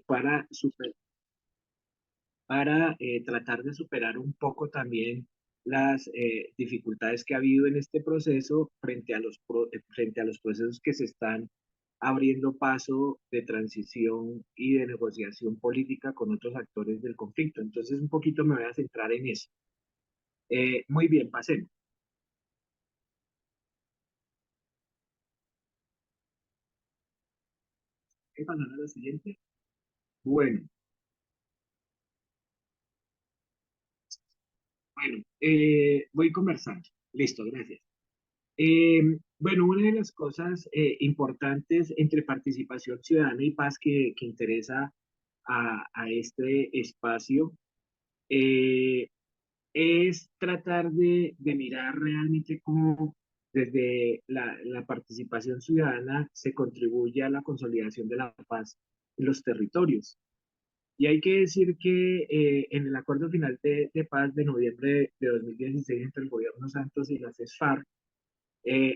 para tratar de superar un poco también las dificultades que ha habido en este proceso frente a los procesos que se están abriendo paso de transición y de negociación política con otros actores del conflicto. Entonces, un poquito me voy a centrar en eso. Muy bien, pasemos. ¿Qué pasará a la siguiente? Bueno, bueno, voy conversando. Listo, gracias. Bueno, una de las cosas importantes entre participación ciudadana y paz que interesa a este espacio eh, es tratar de mirar realmente cómo desde la participación ciudadana se contribuye a la consolidación de la paz en los territorios. Y hay que decir que en el acuerdo final de paz de noviembre de 2016 entre el gobierno Santos y las FARC,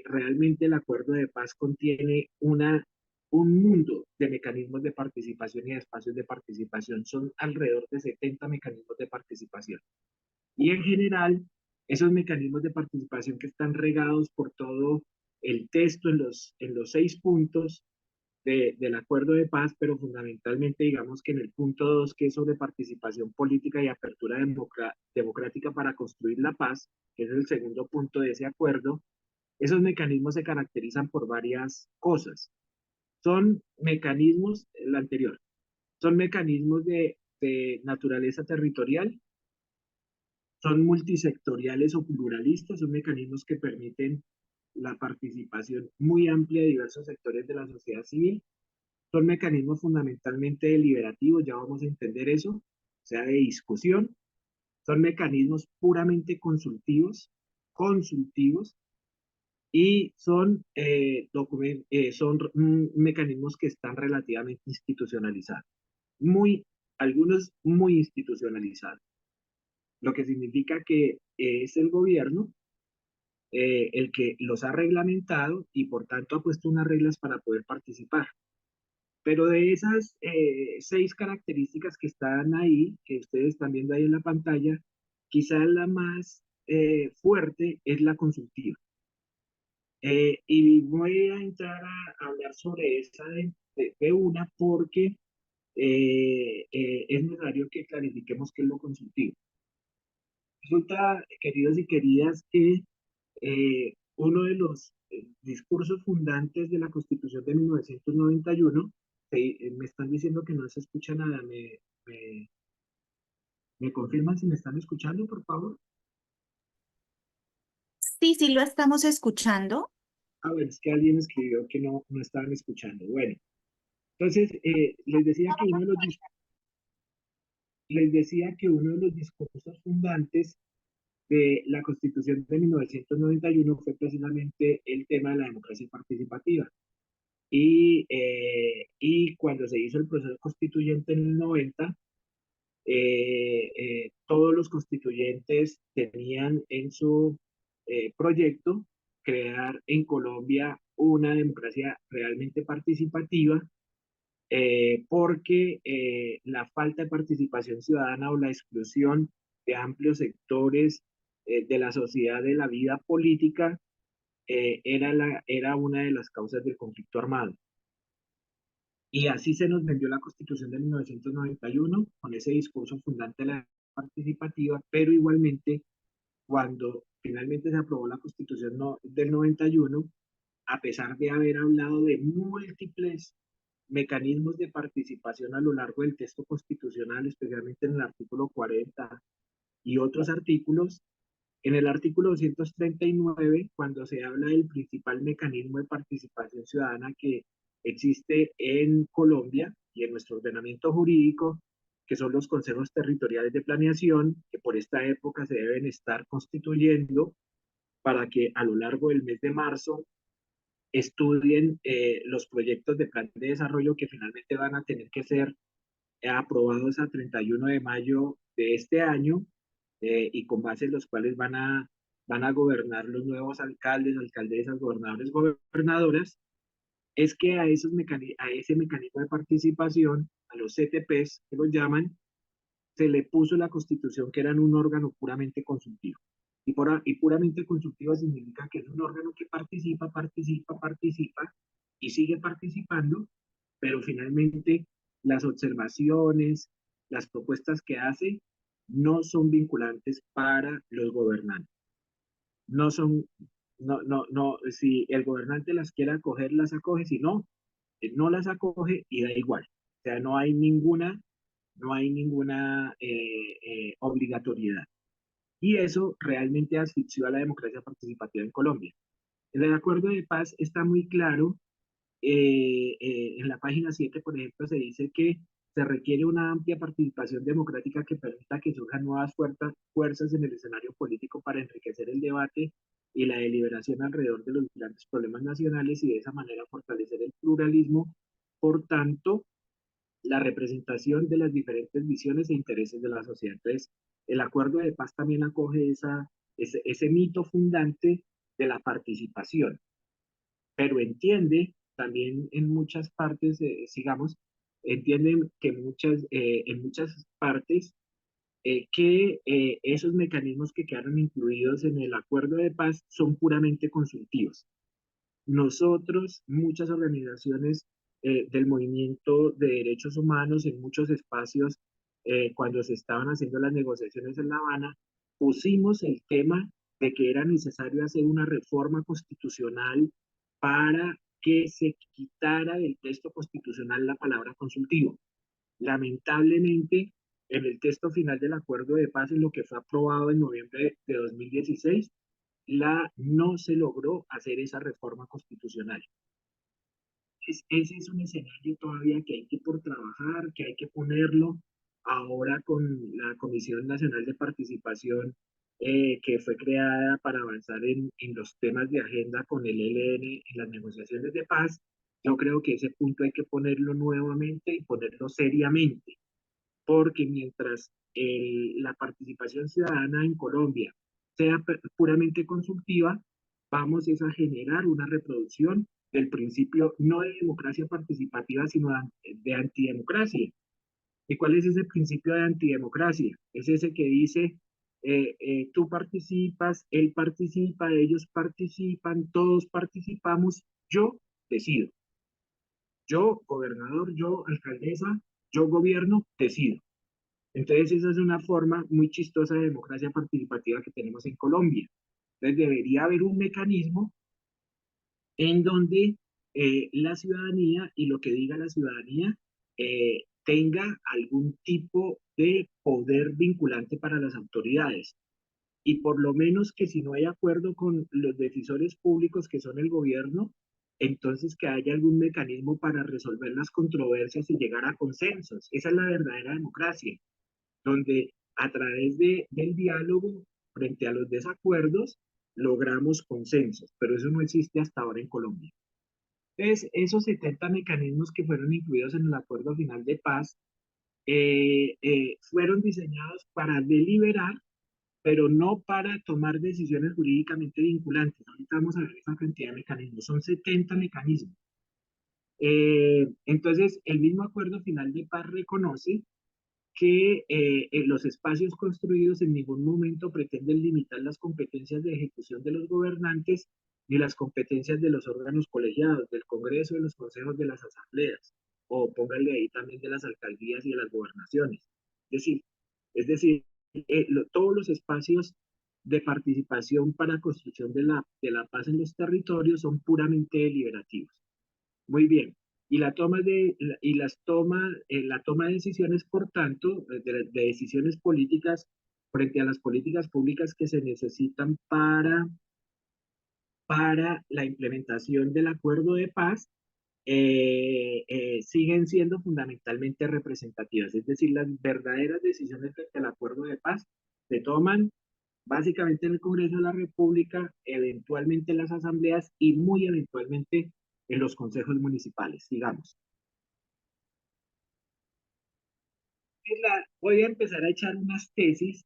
realmente el acuerdo de paz contiene un mundo de mecanismos de participación y de espacios de participación. Son alrededor de 70 mecanismos de participación. Y en general, esos mecanismos de participación que están regados por todo el texto en los 6 puntos del acuerdo de paz, pero fundamentalmente digamos que en el punto 2, que es sobre participación política y apertura democrática para construir la paz, que es el segundo punto de ese acuerdo, esos mecanismos se caracterizan por varias cosas. Son mecanismos, el anterior, son mecanismos de naturaleza territorial, son multisectoriales o pluralistas, son mecanismos que permiten la participación muy amplia de diversos sectores de la sociedad civil, son mecanismos fundamentalmente deliberativos, ya vamos a entender eso, o sea, de discusión, son mecanismos puramente consultivos, y son mecanismos que están relativamente institucionalizados, algunos muy institucionalizados, lo que significa que es el gobierno el que los ha reglamentado y por tanto ha puesto unas reglas para poder participar. Pero de esas 6 características que están ahí, que ustedes están viendo ahí en la pantalla, quizás la más fuerte es la consultiva. Y voy a entrar a hablar sobre esa de una porque es necesario que clarifiquemos qué es lo consultivo. Resulta, queridos y queridas, que uno de los discursos fundantes de la Constitución de 1991, me están diciendo que no se escucha nada, me, ¿me confirman si me están escuchando, por favor? Sí, sí, lo estamos escuchando. Ah, bueno, es que alguien escribió que no estaban escuchando. Bueno, entonces les decía que uno de los discursos fundantes de la Constitución de 1991 fue precisamente el tema de la democracia participativa. Y cuando se hizo el proceso constituyente en el 90, todos los constituyentes tenían en su proyecto crear en Colombia una democracia realmente participativa, porque la falta de participación ciudadana o la exclusión de amplios sectores de la sociedad de la vida política era una de las causas del conflicto armado. Y así se nos vendió la Constitución de 1991 con ese discurso fundante de la participativa, pero igualmente cuando finalmente se aprobó la Constitución del 91, a pesar de haber hablado de múltiples mecanismos de participación a lo largo del texto constitucional, especialmente en el artículo 40 y otros artículos, en el artículo 239, cuando se habla del principal mecanismo de participación ciudadana que existe en Colombia y en nuestro ordenamiento jurídico, que son los consejos territoriales de planeación, que por esta época se deben estar constituyendo para que a lo largo del mes de marzo estudien los proyectos de plan de desarrollo que finalmente van a tener que ser aprobados a 31 de mayo de este año, y con base en los cuales van a gobernar los nuevos alcaldes, alcaldesas, gobernadores, gobernadoras. Es que a ese mecanismo de participación a los CTPs, que los llaman, se le puso la Constitución que eran un órgano puramente consultivo. Y puramente consultivo significa que es un órgano que participa y sigue participando, pero finalmente las observaciones, las propuestas que hace no son vinculantes para los gobernantes. No son, no, si el gobernante las quiere acoger, las acoge, si no, no las acoge y da igual. O sea, no hay ninguna obligatoriedad. Y eso realmente asfixió a la democracia participativa en Colombia. En el acuerdo de paz está muy claro, en la página 7, por ejemplo, se dice que se requiere una amplia participación democrática que permita que surjan nuevas fuerzas en el escenario político para enriquecer el debate y la deliberación alrededor de los grandes problemas nacionales y de esa manera fortalecer el pluralismo. Por tanto, la representación de las diferentes visiones e intereses de la sociedad. Entonces, el acuerdo de paz también acoge ese mito fundante de la participación, pero entiende también en muchas partes, sigamos, entienden que en muchas partes que esos mecanismos que quedaron incluidos en el acuerdo de paz son puramente consultivos. Nosotros, muchas organizaciones del movimiento de derechos humanos en muchos espacios, cuando se estaban haciendo las negociaciones en La Habana, pusimos el tema de que era necesario hacer una reforma constitucional para que se quitara del texto constitucional la palabra consultivo. Lamentablemente, en el texto final del acuerdo de paz, en lo que fue aprobado en noviembre de 2016, no se logró hacer esa reforma constitucional. Ese es un escenario todavía que hay que por trabajar, que hay que ponerlo ahora con la Comisión Nacional de Participación, que fue creada para avanzar en los temas de agenda con el ELN en las negociaciones de paz. Yo creo que ese punto hay que ponerlo nuevamente y ponerlo seriamente, porque mientras la participación ciudadana en Colombia sea puramente consultiva, vamos a generar una reproducción del principio no de democracia participativa, sino de antidemocracia. ¿Y cuál es ese principio de antidemocracia? Es ese que dice, tú participas, él participa, ellos participan, todos participamos, yo decido. Yo, gobernador, yo, alcaldesa, yo gobierno, decido. Entonces, esa es una forma muy chistosa de democracia participativa que tenemos en Colombia. Entonces, debería haber un mecanismo en donde la ciudadanía y lo que diga la ciudadanía tenga algún tipo de poder vinculante para las autoridades. Y por lo menos que si no hay acuerdo con los decisores públicos que son el gobierno, entonces que haya algún mecanismo para resolver las controversias y llegar a consensos. Esa es la verdadera democracia, donde a través del diálogo frente a los desacuerdos logramos consensos, pero eso no existe hasta ahora en Colombia. Entonces, esos 70 mecanismos que fueron incluidos en el acuerdo final de paz fueron diseñados para deliberar, pero no para tomar decisiones jurídicamente vinculantes. Ahorita vamos a ver esa cantidad de mecanismos, son 70 mecanismos. Entonces, el mismo acuerdo final de paz reconoce que los espacios construidos en ningún momento pretenden limitar las competencias de ejecución de los gobernantes ni las competencias de los órganos colegiados, del Congreso, de los consejos de las asambleas, o póngale ahí también de las alcaldías y de las gobernaciones. Es decir, todos los espacios de participación para construcción de la paz en los territorios son puramente deliberativos. Muy bien. Y la toma de decisiones, por tanto, de decisiones políticas frente a las políticas públicas que se necesitan para la implementación del acuerdo de paz, siguen siendo fundamentalmente representativas. Es decir, las verdaderas decisiones frente al acuerdo de paz se toman básicamente en el Congreso de la República, eventualmente en las asambleas y muy eventualmente en los consejos municipales, digamos. Voy a empezar a echar unas tesis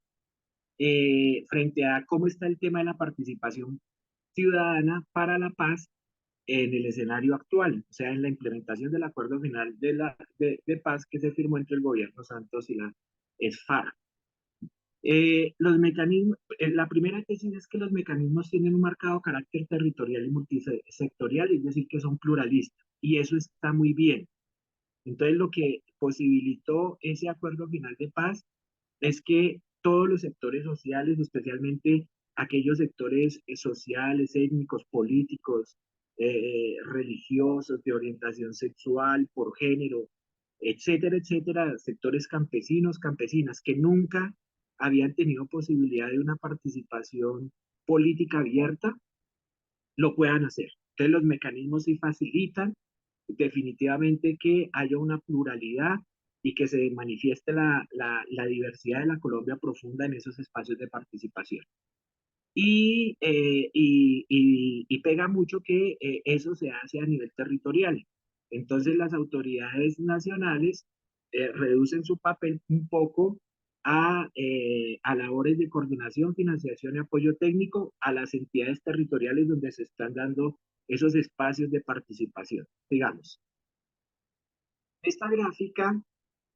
frente a cómo está el tema de la participación ciudadana para la paz en el escenario actual, o sea, en la implementación del acuerdo final de paz que se firmó entre el gobierno Santos y la FARC. Los mecanismos, la primera tesis es que los mecanismos tienen un marcado carácter territorial y multisectorial, es decir, que son pluralistas, y eso está muy bien. Entonces, lo que posibilitó ese acuerdo final de paz es que todos los sectores sociales, especialmente aquellos sectores sociales, étnicos, políticos, religiosos, de orientación sexual, por género, etcétera, etcétera, sectores campesinos, campesinas, que nunca habían tenido posibilidad de una participación política abierta, lo puedan hacer. Entonces los mecanismos sí facilitan definitivamente que haya una pluralidad y que se manifieste la diversidad de la Colombia profunda en esos espacios de participación. Y pega mucho que eso se hace a nivel territorial. Entonces las autoridades nacionales reducen su papel un poco a labores de coordinación, financiación y apoyo técnico a las entidades territoriales donde se están dando esos espacios de participación. Digamos, esta gráfica,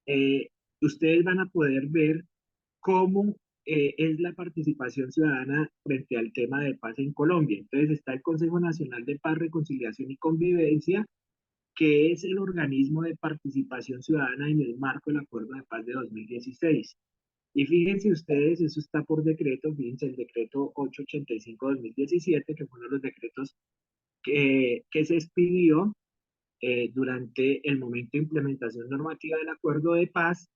eh, ustedes van a poder ver cómo es la participación ciudadana frente al tema de paz en Colombia. Entonces está el Consejo Nacional de Paz, Reconciliación y Convivencia, que es el organismo de participación ciudadana en el marco del Acuerdo de Paz de 2016. Y fíjense ustedes, eso está por decreto, fíjense el decreto 885-2017, que fue uno de los decretos que se expidió durante el momento de implementación normativa del Acuerdo de Paz,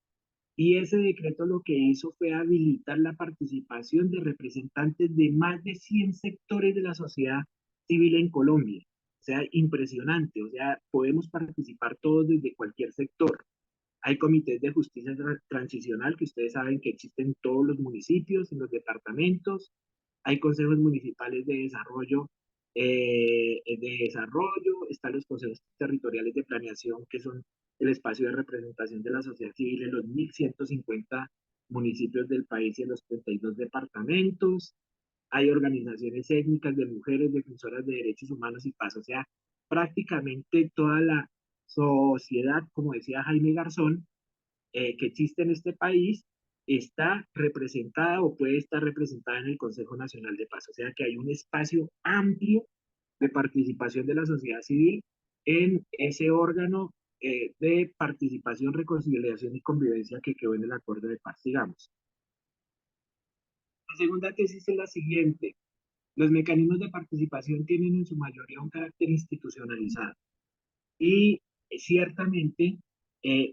y ese decreto lo que hizo fue habilitar la participación de representantes de más de 100 sectores de la sociedad civil en Colombia. O sea, impresionante, o sea, podemos participar todos desde cualquier sector. Hay comités de justicia transicional que ustedes saben que existen en todos los municipios, en los departamentos. Hay consejos municipales de desarrollo, están los consejos territoriales de planeación, que son el espacio de representación de la sociedad civil en los 1.150 municipios del país y en los 32 departamentos. Hay organizaciones étnicas de mujeres, defensoras de derechos humanos y paz. O sea, prácticamente toda la sociedad, como decía Jaime Garzón, que existe en este país, está representada o puede estar representada en el Consejo Nacional de Paz. O sea que hay un espacio amplio de participación de la sociedad civil en ese órgano de participación, reconciliación y convivencia que quedó en el acuerdo de paz, digamos. La segunda tesis es la siguiente. Los mecanismos de participación tienen en su mayoría un carácter institucionalizado. Y ciertamente,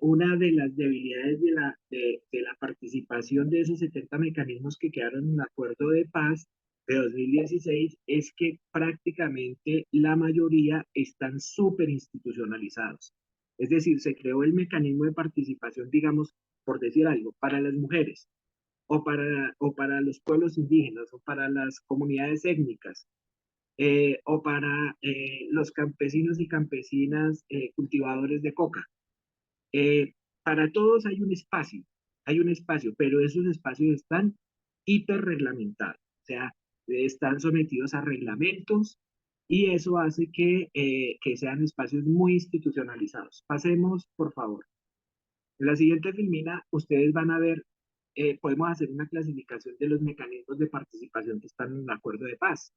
una de las debilidades de la participación de esos 70 mecanismos que quedaron en el acuerdo de paz de 2016 es que prácticamente la mayoría están súper institucionalizados. Es decir, se creó el mecanismo de participación, digamos, por decir algo, para las mujeres o para los pueblos indígenas o para las comunidades étnicas o para los campesinos y campesinas cultivadores de coca. Para todos hay un espacio, pero esos espacios están hiperreglamentados, o sea, están sometidos a reglamentos y eso hace que sean espacios muy institucionalizados. Pasemos, por favor. En la siguiente filmina, ustedes van a ver, podemos hacer una clasificación de los mecanismos de participación que están en el acuerdo de paz.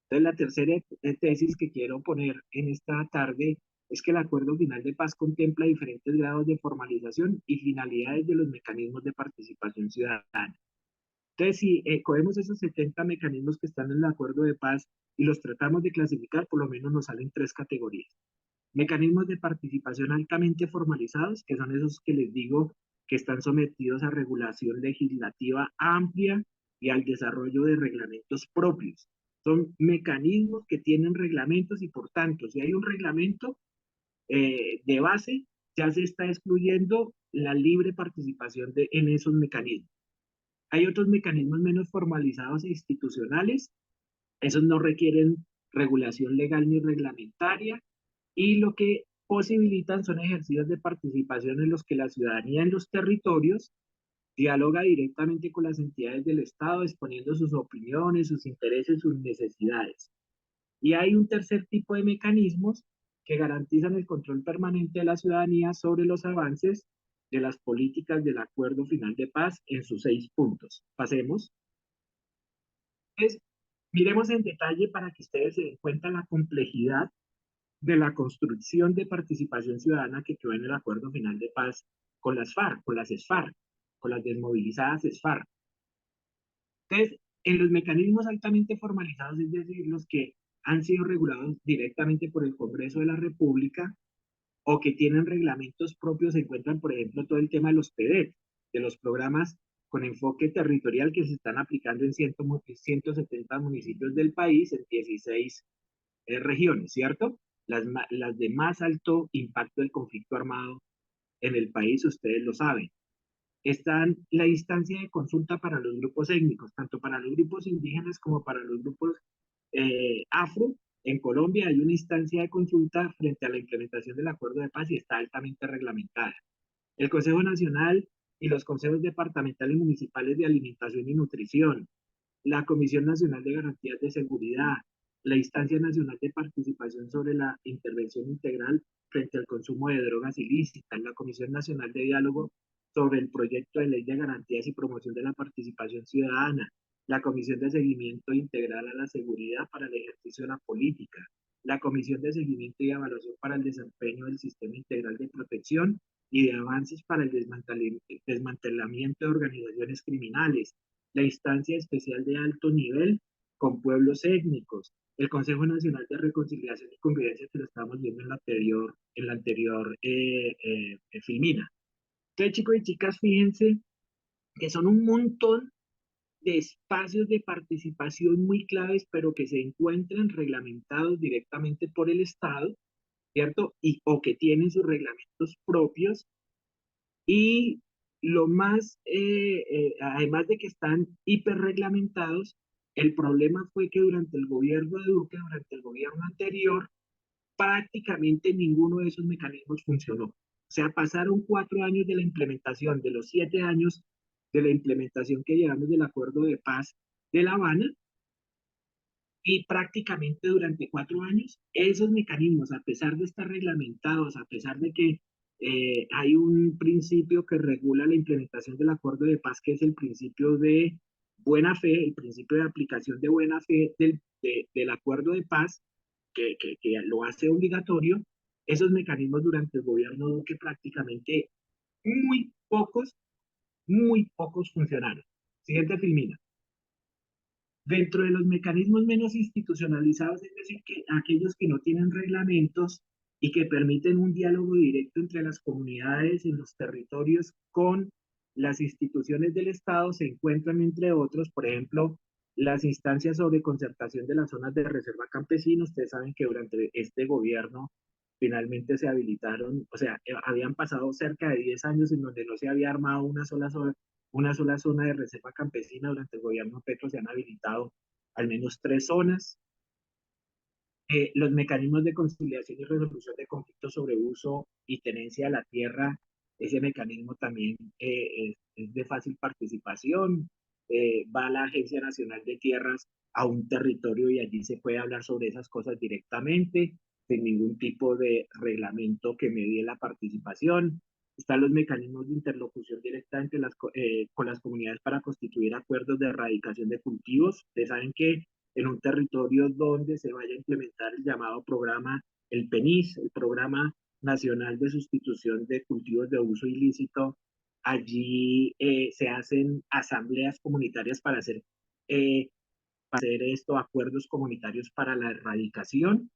Entonces, la tercera tesis que quiero poner en esta tarde es que el acuerdo final de paz contempla diferentes grados de formalización y finalidades de los mecanismos de participación ciudadana. Entonces, si cogemos esos 70 mecanismos que están en el acuerdo de paz y los tratamos de clasificar, por lo menos nos salen tres categorías. Mecanismos de participación altamente formalizados, que son esos que les digo que están sometidos a regulación legislativa amplia y al desarrollo de reglamentos propios. Son mecanismos que tienen reglamentos y por tanto, si hay un reglamento de base, ya se está excluyendo la libre participación en esos mecanismos. Hay otros mecanismos menos formalizados e institucionales, esos no requieren regulación legal ni reglamentaria, y lo que posibilitan son ejercicios de participación en los que la ciudadanía en los territorios dialoga directamente con las entidades del Estado, exponiendo sus opiniones, sus intereses, sus necesidades. Y hay un tercer tipo de mecanismos que garantizan el control permanente de la ciudadanía sobre los avances de las políticas del Acuerdo Final de Paz en sus 6 puntos. Pasemos. Entonces, miremos en detalle para que ustedes se den cuenta la complejidad de la construcción de participación ciudadana que quedó en el Acuerdo Final de Paz con las FARC, con las ESFARC, con las desmovilizadas ESFARC. Entonces, en los mecanismos altamente formalizados, es decir, los que han sido regulados directamente por el Congreso de la República o que tienen reglamentos propios, se encuentran, por ejemplo, todo el tema de los PEDET, de los programas con enfoque territorial que se están aplicando en 170 municipios del país, en 16 regiones, ¿cierto? Las de más alto impacto del conflicto armado en el país, ustedes lo saben. Están la instancia de consulta para los grupos étnicos, tanto para los grupos indígenas como para los grupos afro. En Colombia hay una instancia de consulta frente a la implementación del acuerdo de paz y está altamente reglamentada. El Consejo Nacional y los consejos departamentales y municipales de alimentación y nutrición, la Comisión Nacional de Garantías de Seguridad, la Instancia Nacional de Participación sobre la Intervención Integral frente al consumo de drogas ilícitas, la Comisión Nacional de Diálogo sobre el Proyecto de Ley de Garantías y Promoción de la Participación Ciudadana, la Comisión de Seguimiento Integral a la Seguridad para el Ejercicio de la Política, la Comisión de Seguimiento y Evaluación para el Desempeño del Sistema Integral de Protección y de Avances para el Desmantelamiento de Organizaciones Criminales, la Instancia Especial de Alto Nivel con Pueblos Étnicos, el Consejo Nacional de Reconciliación y Convivencia, que lo estábamos viendo en la anterior filmina. Entonces, chicos y chicas, fíjense que son un montón de espacios de participación muy claves, pero que se encuentran reglamentados directamente por el Estado, ¿cierto? O que tienen sus reglamentos propios. Y lo más, además de que están hiperreglamentados, el problema fue que durante el gobierno de Duque, durante el gobierno anterior, prácticamente ninguno de esos mecanismos funcionó. O sea, pasaron 4 años de la implementación, de los 7 años de la implementación que llevamos del Acuerdo de Paz de La Habana, y prácticamente durante 4 años, esos mecanismos, a pesar de estar reglamentados, a pesar de que hay un principio que regula la implementación del acuerdo de paz, que es el principio de buena fe, el principio de aplicación de buena fe del acuerdo de paz, que lo hace obligatorio, esos mecanismos durante el gobierno Duque prácticamente muy muy pocos funcionaron. Siguiente filmina. Dentro de los mecanismos menos institucionalizados, es decir, que aquellos que no tienen reglamentos y que permiten un diálogo directo entre las comunidades en los territorios con las instituciones del Estado, se encuentran, entre otros, por ejemplo, las instancias sobre concertación de las zonas de reserva campesina. Ustedes saben que durante este gobierno finalmente se habilitaron, o sea, habían pasado cerca de 10 años en donde no se había armado una sola zona de reserva campesina. Durante el gobierno Petro se han habilitado al menos 3 zonas. Los mecanismos de conciliación y resolución de conflictos sobre uso y tenencia de la tierra, ese mecanismo también es de fácil participación. Va la Agencia Nacional de Tierras a un territorio y allí se puede hablar sobre esas cosas directamente, sin ningún tipo de reglamento que medie la participación. Están los mecanismos de interlocución directa con las comunidades para constituir acuerdos de erradicación de cultivos. Ustedes saben que en un territorio donde se vaya a implementar el llamado programa, el PENIS, el Programa Nacional de Sustitución de Cultivos de Uso Ilícito. Allí se hacen asambleas comunitarias para hacer acuerdos comunitarios para la erradicación,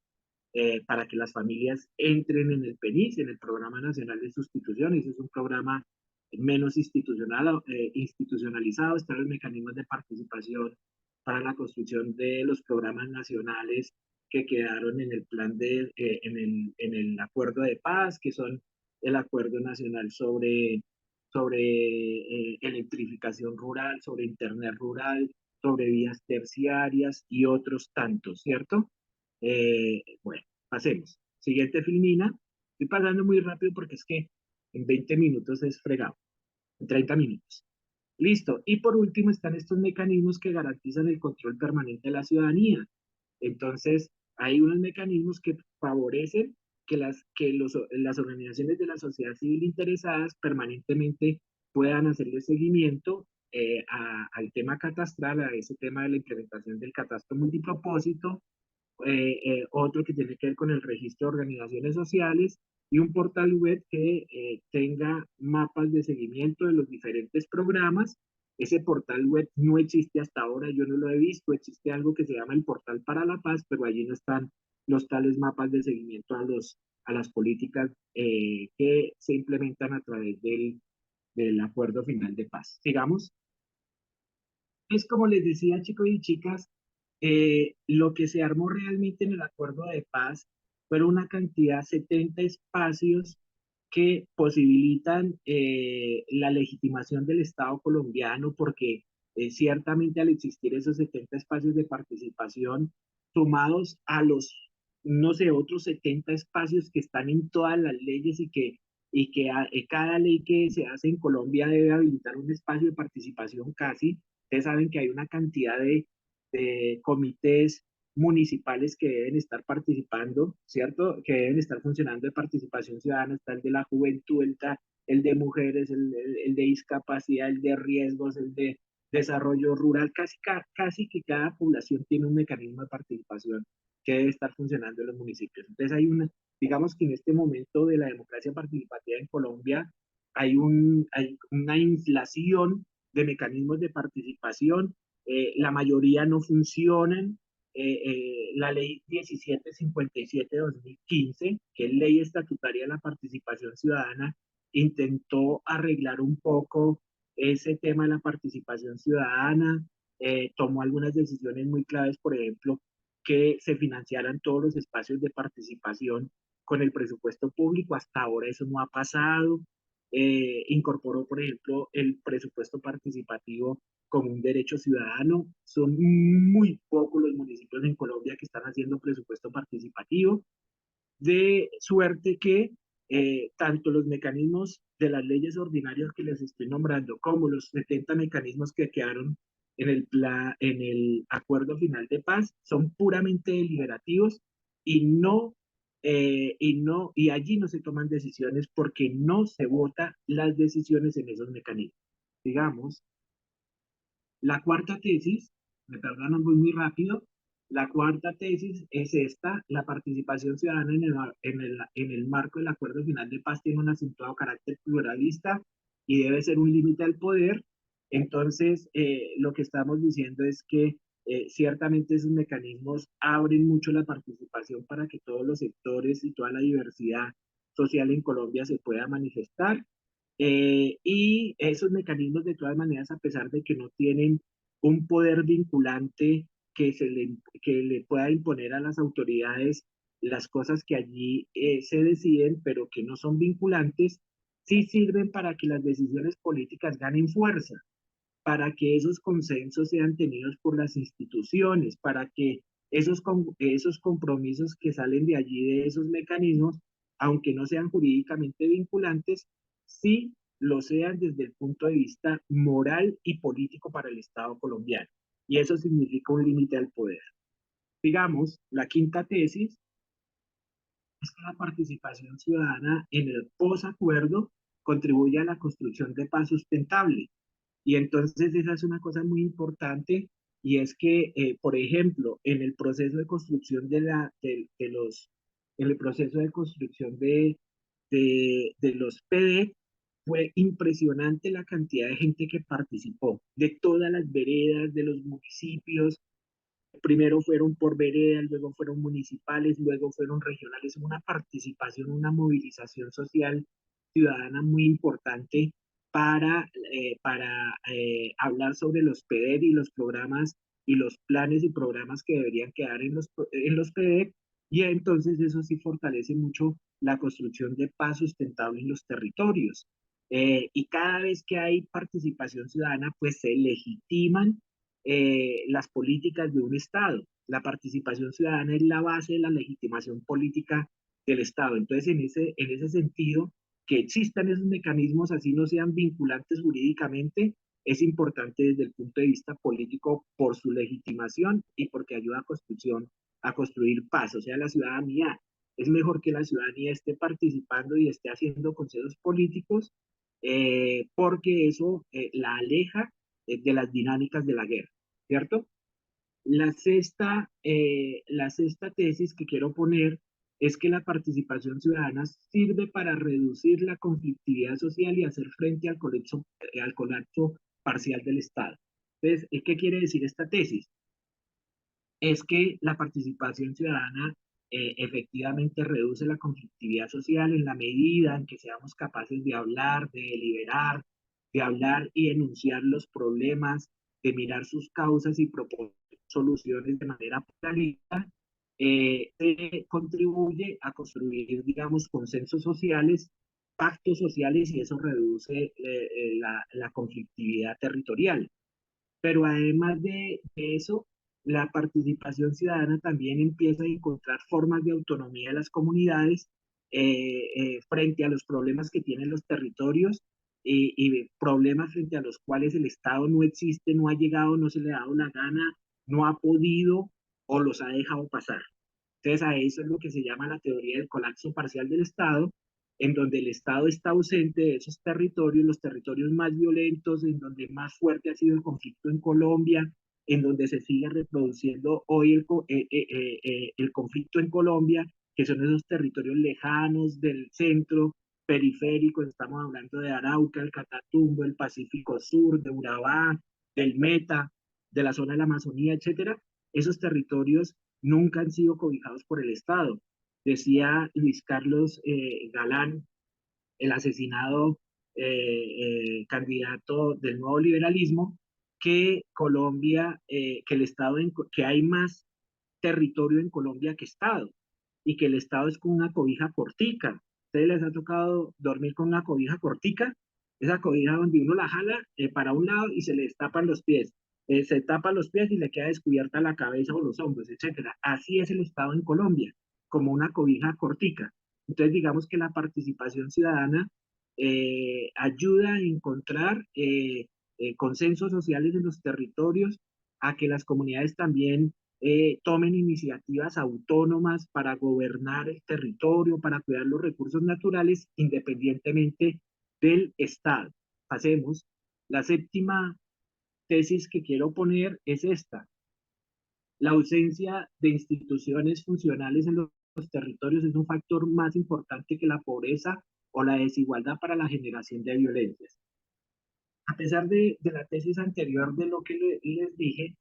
para que las familias entren en el PENIS, en el Programa Nacional de Sustitución. Ese es un programa menos institucionalizado. Están los mecanismos de participación para la construcción de los programas nacionales que quedaron en el plan en el acuerdo de paz, que son el Acuerdo Nacional sobre electrificación rural, sobre internet rural, sobre vías terciarias y otros tantos, ¿cierto? Bueno, pasemos. Siguiente filmina. Estoy pasando muy rápido porque es que en 20 minutos es fregado, en 30 minutos. Listo. Y por último están estos mecanismos que garantizan el control permanente de la ciudadanía. Entonces, Hay unos mecanismos que favorecen las organizaciones de la sociedad civil interesadas permanentemente puedan hacerle seguimiento al tema catastral, a ese tema de la implementación del catastro multipropósito, otro que tiene que ver con el registro de organizaciones sociales y un portal web que tenga mapas de seguimiento de los diferentes programas. Ese portal web no existe hasta ahora, yo no lo he visto, existe algo que se llama el Portal para la Paz, pero allí no están los tales mapas de seguimiento a las políticas que se implementan a través del acuerdo final de paz. Sigamos. Es como les decía, chicos y chicas, lo que se armó realmente en el acuerdo de paz fueron una cantidad, 70 espacios que posibilitan la legitimación del Estado colombiano, porque ciertamente al existir esos 70 espacios de participación, sumados a los, no sé, otros 70 espacios que están en todas las leyes y que cada ley que se hace en Colombia debe habilitar un espacio de participación casi. Ustedes saben que hay una cantidad de comités municipales que deben estar participando, ¿cierto? Que deben estar funcionando de participación ciudadana. Está el de la juventud, el de mujeres, el de discapacidad, el de riesgos, el de desarrollo rural. Casi que cada población tiene un mecanismo de participación que debe estar funcionando en los municipios. Entonces digamos que en este momento de la democracia participativa en Colombia hay una inflación de mecanismos de participación, la mayoría no funcionan. La ley 1757 de 2015, que es ley estatutaria de la participación ciudadana, intentó arreglar un poco ese tema de la participación ciudadana, tomó algunas decisiones muy claves, por ejemplo, que se financiaran todos los espacios de participación con el presupuesto público. Hasta ahora eso no ha pasado. Incorporó, por ejemplo, el presupuesto participativo como un derecho ciudadano. Son muy pocos los municipios en Colombia que están haciendo presupuesto participativo, de suerte que tanto los mecanismos de las leyes ordinarias que les estoy nombrando, como los 70 mecanismos que quedaron en el acuerdo final de paz, son puramente deliberativos y y allí no se toman decisiones porque no se votan las decisiones en esos mecanismos. Digamos, la cuarta tesis, me perdonan muy rápido, la cuarta tesis es esta: la participación ciudadana en el marco del acuerdo final de paz tiene un acentuado carácter pluralista y debe ser un límite al poder. Entonces, lo que estamos diciendo es que ciertamente esos mecanismos abren mucho la participación para que todos los sectores y toda la diversidad social en Colombia se pueda manifestar. Y esos mecanismos, de todas maneras, a pesar de que no tienen un poder vinculante que le pueda imponer a las autoridades las cosas que allí se deciden, pero que no son vinculantes, sí sirven para que las decisiones políticas ganen fuerza, para que esos consensos sean tenidos por las instituciones, para que esos compromisos que salen de allí, de esos mecanismos, aunque no sean jurídicamente vinculantes, sí lo sean desde el punto de vista moral y político para el Estado colombiano. Y eso significa un límite al poder. Digamos, la quinta tesis es que la participación ciudadana en el posacuerdo contribuye a la construcción de paz sustentable. Y entonces esa es una cosa muy importante, y es que, por ejemplo, en el proceso de construcción en el proceso de construcción de los PD, fue impresionante la cantidad de gente que participó, de todas las veredas, de los municipios. Primero fueron por veredas, luego fueron municipales, luego fueron regionales. Una participación, una movilización social ciudadana muy importante para hablar sobre los PEDER y los programas y los planes y programas que deberían quedar en los PEDER. Y entonces eso sí fortalece mucho la construcción de paz sustentable en los territorios. Y cada vez que hay participación ciudadana, pues se legitiman las políticas de un Estado. La participación ciudadana es la base de la legitimación política del Estado. Entonces, en ese sentido, que existan esos mecanismos, así no sean vinculantes jurídicamente, es importante desde el punto de vista político por su legitimación y porque ayuda a construir paz. O sea, la ciudadanía, es mejor que la ciudadanía esté participando y esté haciendo consejos políticos, porque eso la aleja de las dinámicas de la guerra, ¿cierto? La sexta tesis que quiero poner es que la participación ciudadana sirve para reducir la conflictividad social y hacer frente al colapso parcial del Estado. Entonces, ¿qué quiere decir esta tesis? Es que la participación ciudadana efectivamente reduce la conflictividad social en la medida en que seamos capaces de hablar, de deliberar, de hablar y enunciar los problemas, de mirar sus causas y proponer soluciones de manera pluralista. Se contribuye a construir, digamos, consensos sociales, pactos sociales, y eso reduce la conflictividad territorial. Pero además de eso, la participación ciudadana también empieza a encontrar formas de autonomía de las comunidades frente a los problemas que tienen los territorios, y problemas frente a los cuales el Estado no existe, no ha llegado, no se le ha dado la gana, no ha podido o los ha dejado pasar. Entonces, a eso es lo que se llama la teoría del colapso parcial del Estado, en donde el Estado está ausente de esos territorios, los territorios más violentos, en donde más fuerte ha sido el conflicto en Colombia, en donde se sigue reproduciendo hoy el conflicto en Colombia, que son esos territorios lejanos del centro, periféricos. Estamos hablando de Arauca, el Catatumbo, el Pacífico Sur, de Urabá, del Meta, de la zona de la Amazonía, etcétera. Esos territorios nunca han sido cobijados por el Estado. Decía Luis Carlos Galán, el asesinado candidato del nuevo liberalismo, que Colombia, que el Estado, que hay más territorio en Colombia que Estado, y que el Estado es como una cobija cortica. ¿Ustedes les ha tocado dormir con una cobija cortica? Esa cobija donde uno la jala para un lado y se le destapan los pies. Se tapa los pies y le queda descubierta la cabeza o los hombros, etcétera. Así es el Estado en Colombia, como una cobija cortica. Entonces, digamos que la participación ciudadana ayuda a encontrar consensos sociales en los territorios, a que las comunidades también tomen iniciativas autónomas para gobernar el territorio, para cuidar los recursos naturales, independientemente del Estado. Pasemos. La séptima tesis que quiero poner es esta: la ausencia de instituciones funcionales en los territorios es un factor más importante que la pobreza o la desigualdad para la generación de violencias. A pesar de la tesis anterior, de lo que les dije,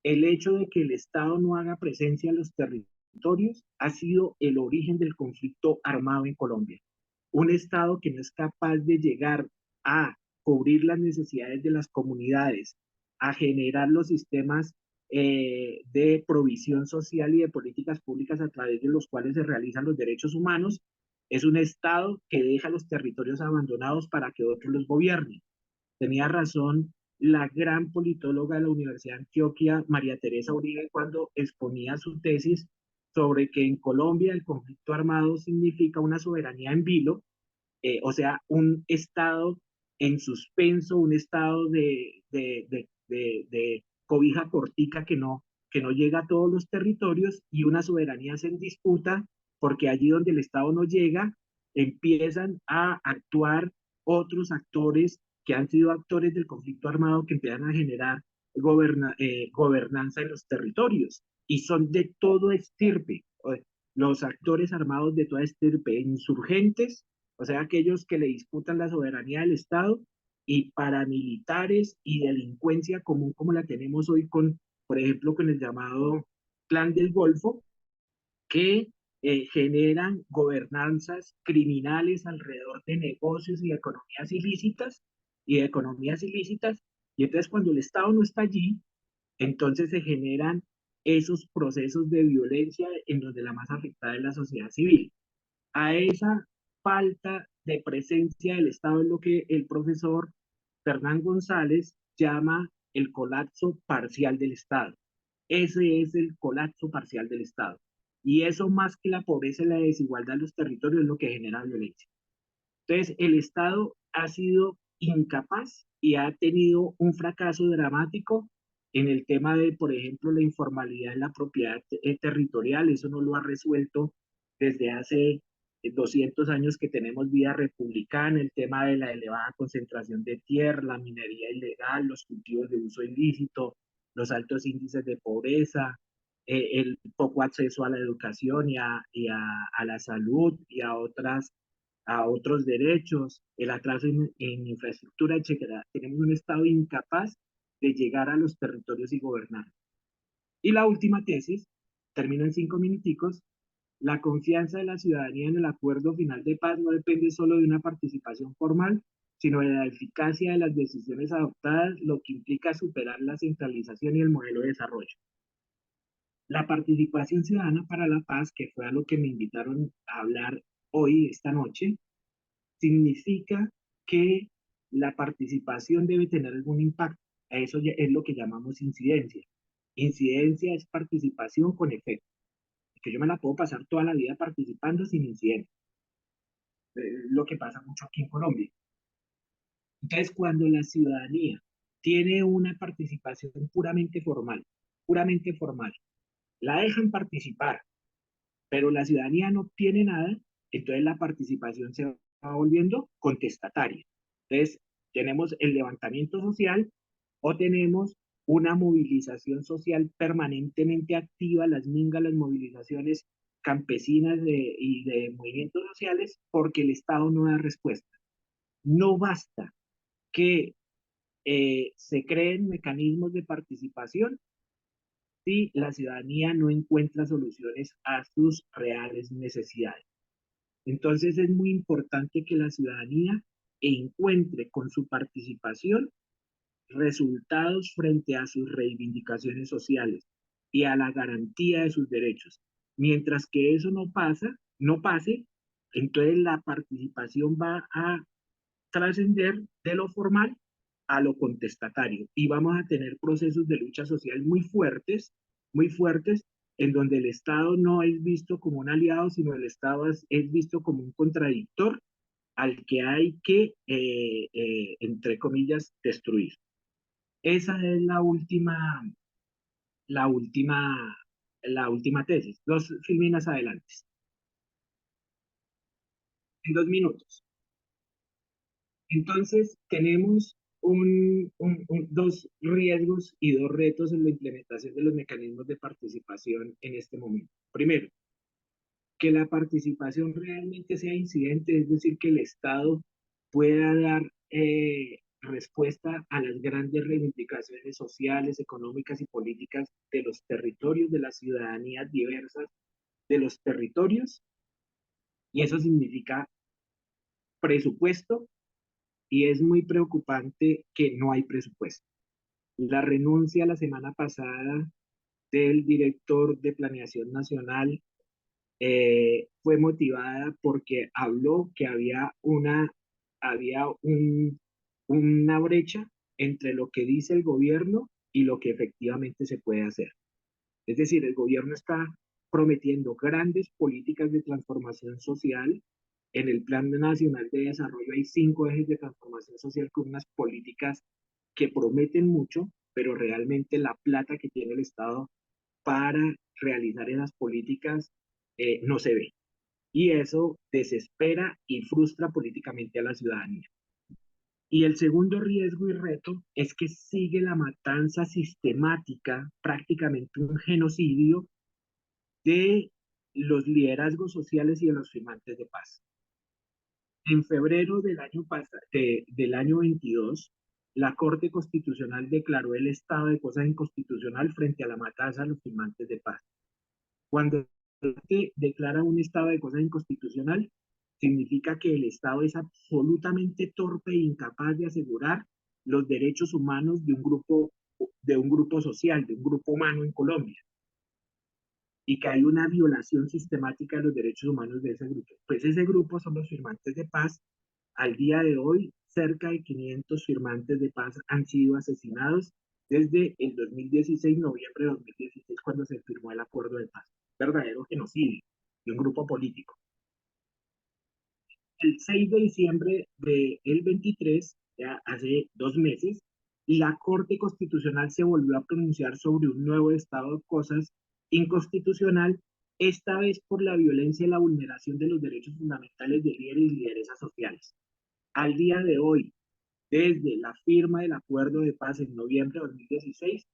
el hecho de que el Estado no haga presencia en los territorios ha sido el origen del conflicto armado en Colombia. Un Estado que no es capaz de llegar a cubrir las necesidades de las comunidades, a generar los sistemas de provisión social y de políticas públicas a través de los cuales se realizan los derechos humanos, es un Estado que deja los territorios abandonados para que otros los gobiernen. Tenía razón la gran politóloga de la Universidad de Antioquia, María Teresa Uribe, cuando exponía su tesis sobre que en Colombia el conflicto armado significa una soberanía en vilo, o sea, un estado en suspenso, un estado de cobija cortica que no llega a todos los territorios, y una soberanía en disputa, porque allí donde el Estado no llega, empiezan a actuar otros actores que han sido actores del conflicto armado, que empiezan a generar gobernanza en los territorios, y son de todo estirpe. Los actores armados de toda estirpe: insurgentes, o sea, aquellos que le disputan la soberanía del Estado, y paramilitares y delincuencia común, como la tenemos hoy con, por ejemplo, con el llamado Clan del Golfo, que generan gobernanzas criminales alrededor de negocios y de economías ilícitas, y entonces cuando el Estado no está allí, entonces se generan esos procesos de violencia en donde la más afectada es la sociedad civil. A esa falta de presencia del Estado es lo que el profesor Fernán González llama el colapso parcial del Estado. Ese es el colapso parcial del Estado. Y eso, más que la pobreza y la desigualdad en los territorios, es lo que genera violencia. Entonces, el Estado ha sido incapaz y ha tenido un fracaso dramático en el tema de, por ejemplo, la informalidad en la propiedad territorial. Eso no lo ha resuelto desde hace 200 años que tenemos vida republicana, el tema de la elevada concentración de tierra, la minería ilegal, los cultivos de uso ilícito, los altos índices de pobreza, el poco acceso a la educación a la salud y a otros derechos, el atraso en infraestructura, etcétera. Tenemos un Estado incapaz de llegar a los territorios y gobernar. Y la última tesis, termino en 5 minuticos, la confianza de la ciudadanía en el acuerdo final de paz no depende solo de una participación formal, sino de la eficacia de las decisiones adoptadas, lo que implica superar la centralización y el modelo de desarrollo. La participación ciudadana para la paz, que fue a lo que me invitaron a hablar hoy, esta noche, significa que la participación debe tener algún impacto. Eso es lo que llamamos incidencia. Incidencia es participación con efecto. Que yo me la puedo pasar toda la vida participando sin incidencia. Lo que pasa mucho aquí en Colombia. Entonces, cuando la ciudadanía tiene una participación puramente formal, la dejan participar, pero la ciudadanía no tiene nada, entonces la participación se va volviendo contestataria. Entonces, tenemos el levantamiento social o tenemos una movilización social permanentemente activa, las mingas, las movilizaciones campesinas y de movimientos sociales, porque el Estado no da respuesta. No basta que se creen mecanismos de participación si la ciudadanía no encuentra soluciones a sus reales necesidades. Entonces es muy importante que la ciudadanía encuentre con su participación resultados frente a sus reivindicaciones sociales y a la garantía de sus derechos. Mientras que eso no pase, entonces la participación va a trascender de lo formal a lo contestatario y vamos a tener procesos de lucha social muy fuertes, en donde el Estado no es visto como un aliado, sino el Estado es visto como un contradictor al que hay que, entre comillas, destruir. Esa es la última, la última tesis. Dos filminas adelante. En 2 minutos. Entonces, tenemos dos riesgos y dos retos en la implementación de los mecanismos de participación en este momento. Primero, que la participación realmente sea incidente, es decir, que el Estado pueda dar respuesta a las grandes reivindicaciones sociales, económicas y políticas de los territorios, de las ciudadanías diversas de los territorios, y eso significa presupuesto, y es muy preocupante que no hay presupuesto. La renuncia la semana pasada del director de Planeación Nacional fue motivada porque habló que una brecha entre lo que dice el gobierno y lo que efectivamente se puede hacer. Es decir, el gobierno está prometiendo grandes políticas de transformación social. En el Plan Nacional de Desarrollo hay 5 ejes de transformación social con unas políticas que prometen mucho, pero realmente la plata que tiene el Estado para realizar esas políticas no se ve. Y eso desespera y frustra políticamente a la ciudadanía. Y el segundo riesgo y reto es que sigue la matanza sistemática, prácticamente un genocidio de los liderazgos sociales y de los firmantes de paz. En febrero del año 22, la Corte Constitucional declaró el estado de cosas inconstitucional frente a la matanza de los firmantes de paz. Cuando la Corte declara un estado de cosas inconstitucional, significa que el Estado es absolutamente torpe e incapaz de asegurar los derechos humanos de un grupo social, de un grupo humano en Colombia, y que hay una violación sistemática de los derechos humanos de ese grupo. Pues ese grupo son los firmantes de paz. Al día de hoy, cerca de 500 firmantes de paz han sido asesinados desde el 2016, noviembre de 2016, cuando se firmó el acuerdo de paz. Verdadero genocidio de un grupo político. El 6 de diciembre del 23, ya hace 2 meses, la Corte Constitucional se volvió a pronunciar sobre un nuevo estado de cosas inconstitucional, esta vez por la violencia y la vulneración de los derechos fundamentales de líderes y lideresas sociales. Al día de hoy, desde la firma del acuerdo de paz en noviembre de 2016,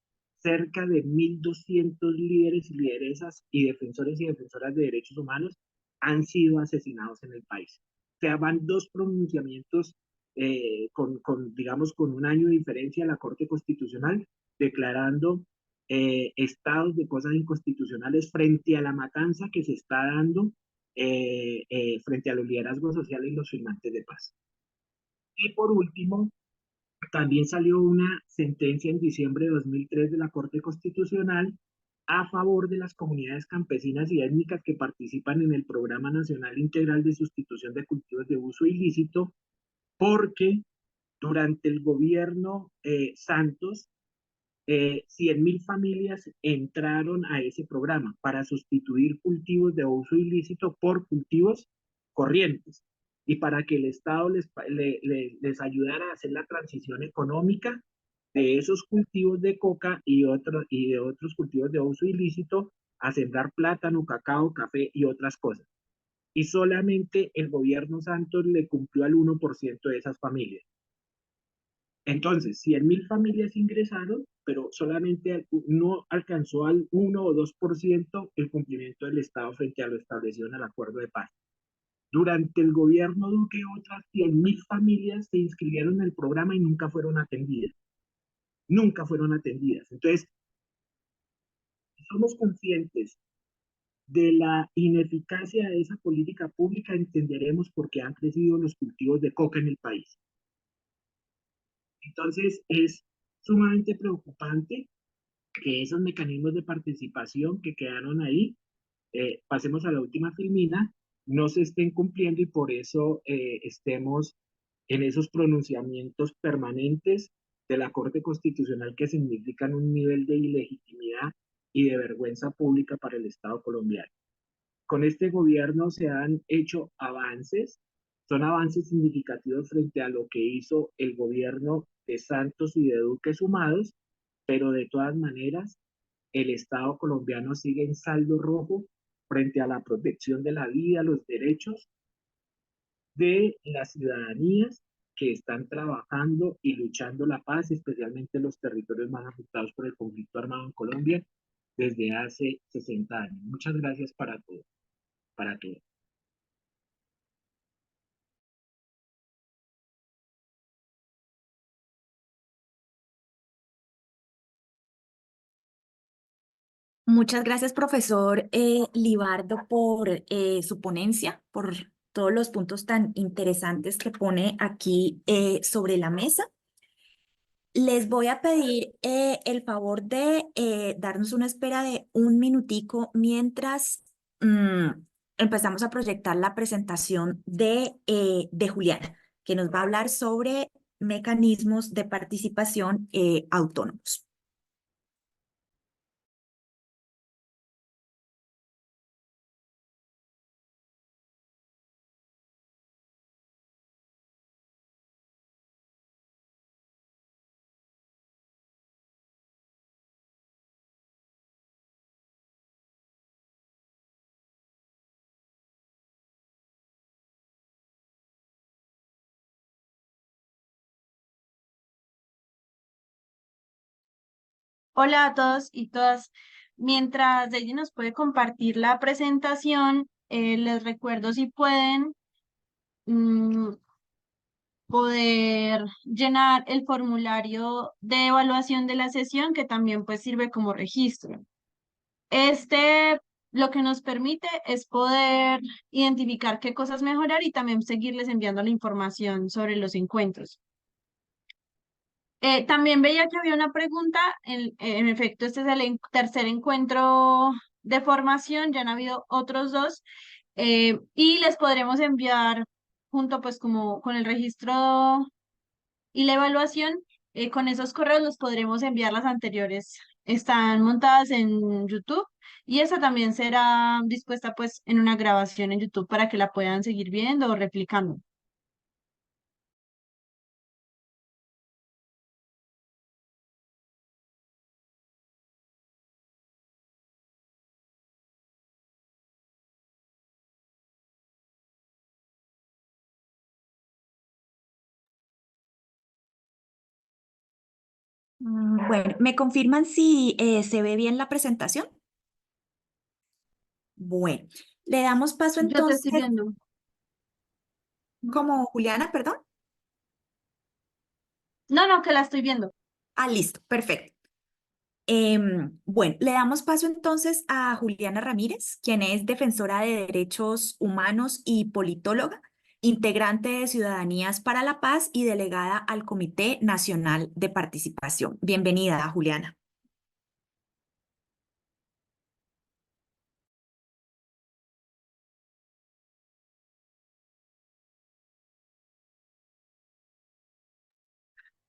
cerca de 1.200 líderes y lideresas y defensores y defensoras de derechos humanos han sido asesinados en el país. O sea, van dos pronunciamientos digamos, con un año de diferencia a la Corte Constitucional, declarando estados de cosas inconstitucionales frente a la matanza que se está dando frente a los liderazgos sociales y los firmantes de paz. Y por último, también salió una sentencia en diciembre de 2003 de la Corte Constitucional a favor de las comunidades campesinas y étnicas que participan en el Programa Nacional Integral de Sustitución de Cultivos de Uso Ilícito, porque durante el gobierno Santos, 100.000 familias entraron a ese programa para sustituir cultivos de uso ilícito por cultivos corrientes y para que el Estado les ayudara a hacer la transición económica de esos cultivos de coca y de otros cultivos de uso ilícito a sembrar plátano, cacao, café y otras cosas. Y solamente el gobierno Santos le cumplió al 1% de esas familias. Entonces, 100.000 familias ingresaron, pero solamente no alcanzó al 1 o 2% el cumplimiento del Estado frente a lo establecido en el acuerdo de paz. Durante el gobierno Duque, otras 100.000 familias se inscribieron en el programa y nunca fueron atendidas. Nunca fueron atendidas. Entonces, si somos conscientes de la ineficacia de esa política pública, entenderemos por qué han crecido los cultivos de coca en el país. Entonces, es sumamente preocupante que esos mecanismos de participación que quedaron ahí, pasemos a la última filmina, no se estén cumpliendo y por eso estemos en esos pronunciamientos permanentes de la Corte Constitucional que significan un nivel de ilegitimidad y de vergüenza pública para el Estado colombiano. Con este gobierno se han hecho avances, son avances significativos frente a lo que hizo el gobierno de Santos y de Duque sumados, pero de todas maneras el Estado colombiano sigue en saldo rojo frente a la protección de la vida, los derechos de las ciudadanías que están trabajando y luchando la paz, especialmente en los territorios más afectados por el conflicto armado en Colombia desde hace 60 años. Muchas gracias para todos, para todos. Muchas gracias, profesor Libardo, por su ponencia, por todos los puntos tan interesantes que pone aquí sobre la mesa. Les voy a pedir el favor de darnos una espera de un minutico mientras empezamos a proyectar la presentación de Juliana, que nos va a hablar sobre mecanismos de participación autónomos. Hola a todos y todas. Mientras Deji nos puede compartir la presentación, les recuerdo si pueden mm, poder llenar el formulario de evaluación de la sesión, que también pues sirve como registro. Este lo que nos permite es poder identificar qué cosas mejorar y también seguirles enviando la información sobre los encuentros. También veía que había una pregunta, en efecto, este es el tercer encuentro de formación, ya han habido otros dos, y les podremos enviar junto pues como con el registro y la evaluación, con esos correos los podremos enviar las anteriores. Están montadas en YouTube y esa también será dispuesta pues en una grabación en YouTube para que la puedan seguir viendo o replicando. Bueno, ¿me confirman si se ve bien la presentación? Bueno, le damos paso Yo te entonces, estoy viendo. como Juliana, perdón. No, no, que la estoy viendo. Ah, listo, perfecto. Bueno, le damos paso entonces a Juliana Ramírez, quien es defensora de derechos humanos y politóloga, integrante de Ciudadanías para la Paz y delegada al Comité Nacional de Participación. Bienvenida, Juliana.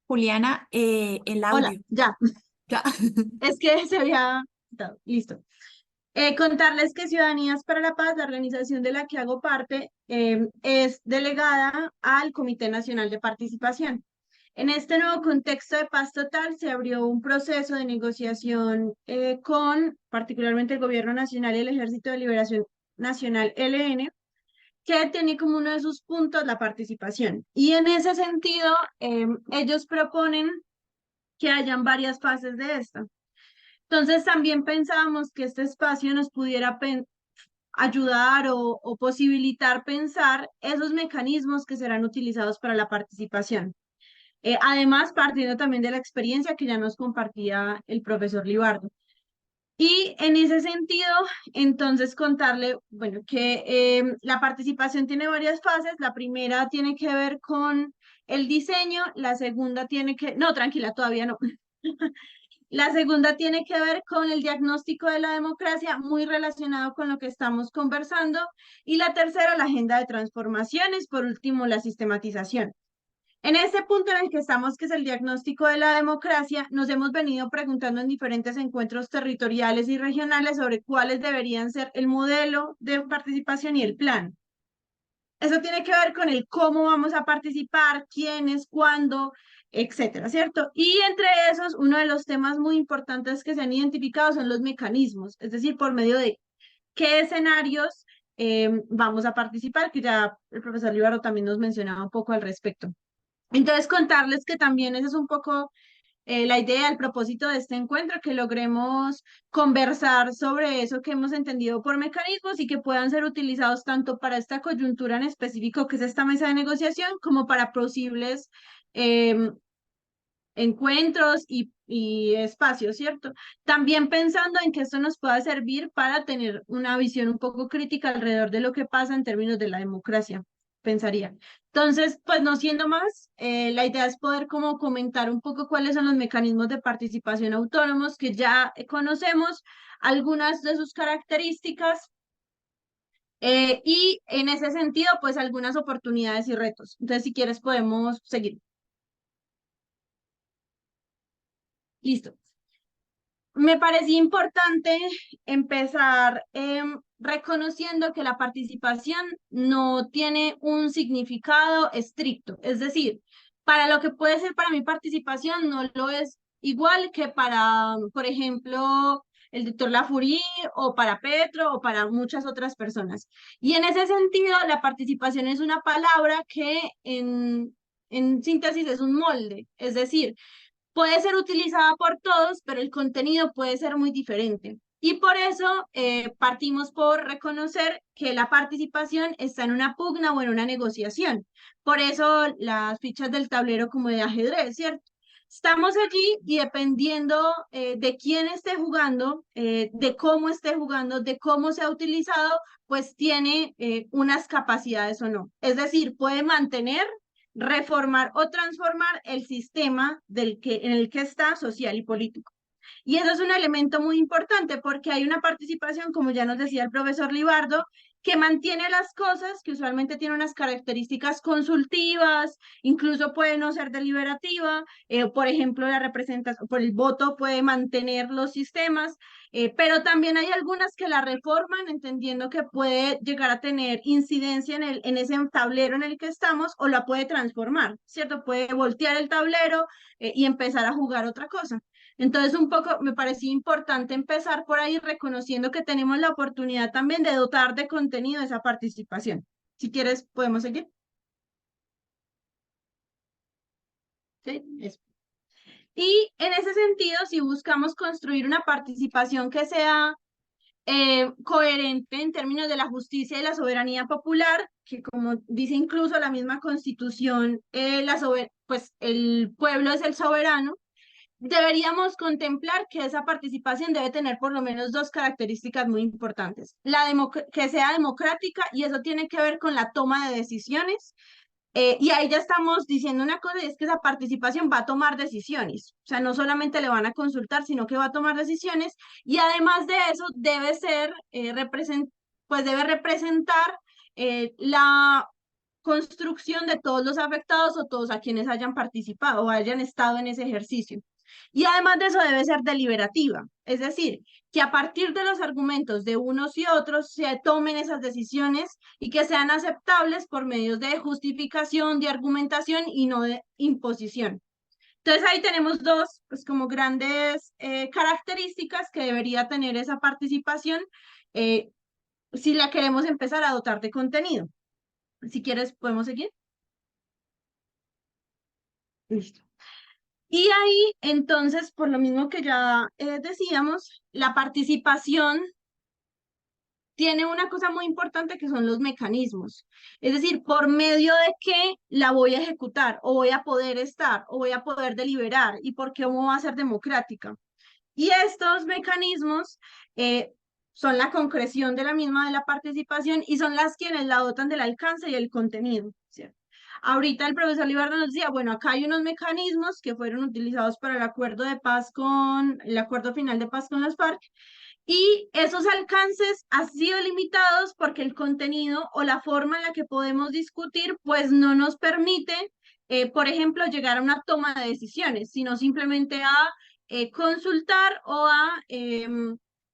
Juliana, el Hola, audio. ya. Ya. Es que se había... Listo. Contarles que Ciudadanías para la Paz, la organización de la que hago parte, es delegada al Comité Nacional de Participación. En este nuevo contexto de paz total se abrió un proceso de negociación con particularmente el Gobierno Nacional y el Ejército de Liberación Nacional ELN, que tiene como uno de sus puntos la participación. Y en ese sentido, ellos proponen que hayan varias fases de esta. Entonces, también pensábamos que este espacio nos pudiera ayudar o posibilitar pensar esos mecanismos que serán utilizados para la participación. Además, partiendo también de la experiencia que ya nos compartía el profesor Libardo. Y en ese sentido, entonces contarle, bueno, que la participación tiene varias fases. La primera tiene que ver con el diseño, la segunda tiene que, no, tranquila, todavía no. La segunda tiene que ver con el diagnóstico de la democracia, muy relacionado con lo que estamos conversando. Y la tercera, la agenda de transformaciones. Por último, la sistematización. En este punto en el que estamos, que es el diagnóstico de la democracia, nos hemos venido preguntando en diferentes encuentros territoriales y regionales sobre cuáles deberían ser el modelo de participación y el plan. Eso tiene que ver con el cómo vamos a participar, quiénes, cuándo, etcétera, ¿cierto? Y entre esos, uno de los temas muy importantes que se han identificado son los mecanismos, es decir, por medio de qué escenarios vamos a participar, que ya el profesor Líbaro también nos mencionaba un poco al respecto. Entonces, contarles que también ese es un poco la idea, el propósito de este encuentro, que logremos conversar sobre eso que hemos entendido por mecanismos y que puedan ser utilizados tanto para esta coyuntura en específico, que es esta mesa de negociación, como para posibles eh, encuentros y espacios, ¿cierto? También pensando en que esto nos pueda servir para tener una visión un poco crítica alrededor de lo que pasa en términos de la democracia, pensaría. Entonces, pues no siendo más, la idea es poder como comentar un poco cuáles son los mecanismos de participación autónomos que ya conocemos, algunas de sus características. Y en ese sentido, pues algunas oportunidades y retos. Entonces, si quieres, podemos seguir. Listo. Me parecía importante empezar reconociendo que la participación no tiene un significado estricto. Es decir, para lo que puede ser para mi participación no lo es igual que para, por ejemplo, el doctor Lafourcade o para Petro o para muchas otras personas. Y en ese sentido, la participación es una palabra que en síntesis es un molde. Es decir, puede ser utilizada por todos, pero el contenido puede ser muy diferente. Y por eso partimos por reconocer que la participación está en una pugna o en una negociación. Por eso las fichas del tablero como de ajedrez, ¿cierto? Estamos allí y dependiendo de quién esté jugando, de cómo esté jugando, de cómo se ha utilizado, pues tiene unas capacidades o no. Es decir, puede mantener, reformar o transformar el sistema en el que está social y político. Y eso es un elemento muy importante porque hay una participación, como ya nos decía el profesor Libardo, que mantiene las cosas, que usualmente tiene unas características consultivas, incluso puede no ser deliberativa, por ejemplo, la representación, por el voto puede mantener los sistemas, pero también hay algunas que la reforman, entendiendo que puede llegar a tener incidencia en ese tablero en el que estamos o la puede transformar, ¿cierto? Puede voltear el tablero y empezar a jugar otra cosa. Entonces, un poco me parecía importante empezar por ahí reconociendo que tenemos la oportunidad también de dotar de contenido esa participación. Si quieres, podemos seguir. Sí, eso. Y en ese sentido, si buscamos construir una participación que sea coherente en términos de la justicia y la soberanía popular, que como dice incluso la misma Constitución, pues el pueblo es el soberano, deberíamos contemplar que esa participación debe tener por lo menos dos características muy importantes. Que sea democrática, y eso tiene que ver con la toma de decisiones. Y ahí ya estamos diciendo una cosa, y es que esa participación va a tomar decisiones. O sea, no solamente le van a consultar, sino que va a tomar decisiones. Y además de eso, debe ser, pues debe representar la construcción de todos los afectados o todos a quienes hayan participado o hayan estado en ese ejercicio. Y además de eso debe ser deliberativa, es decir, que a partir de los argumentos de unos y otros se tomen esas decisiones y que sean aceptables por medios de justificación, de argumentación y no de imposición. Entonces ahí tenemos dos, pues como grandes características que debería tener esa participación eh, si la queremos empezar a dotar de contenido. Si quieres, podemos seguir. Listo. Y ahí, entonces, por lo mismo que ya decíamos, la participación tiene una cosa muy importante que son los mecanismos. Es decir, por medio de qué la voy a ejecutar, o voy a poder estar, o voy a poder deliberar, y por qué cómo va a ser democrática. Y estos mecanismos son la concreción de la misma de la participación y son las quienes la dotan del alcance y el contenido, ¿cierto? Ahorita el profesor Libardo nos decía, bueno, acá hay unos mecanismos que fueron utilizados para el acuerdo final de paz con las FARC, y esos alcances han sido limitados porque el contenido o la forma en la que podemos discutir, pues no nos permite, por ejemplo, llegar a una toma de decisiones, sino simplemente a consultar o a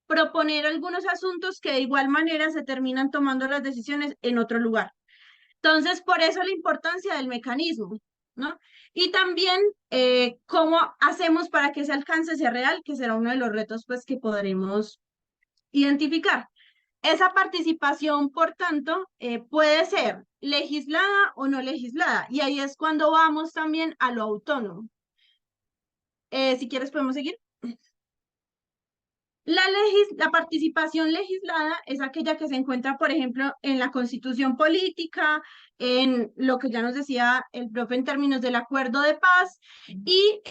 proponer algunos asuntos que de igual manera se terminan tomando las decisiones en otro lugar. Entonces, por eso la importancia del mecanismo, ¿no? Y también cómo hacemos para que ese alcance sea real, que será uno de los retos pues que podremos identificar. Esa participación, por tanto, puede ser legislada o no legislada, y ahí es cuando vamos también a lo autónomo. Si quieres, podemos seguir. La participación legislada es aquella que se encuentra, por ejemplo, en la constitución política, en lo que ya nos decía el profe en términos del acuerdo de paz, y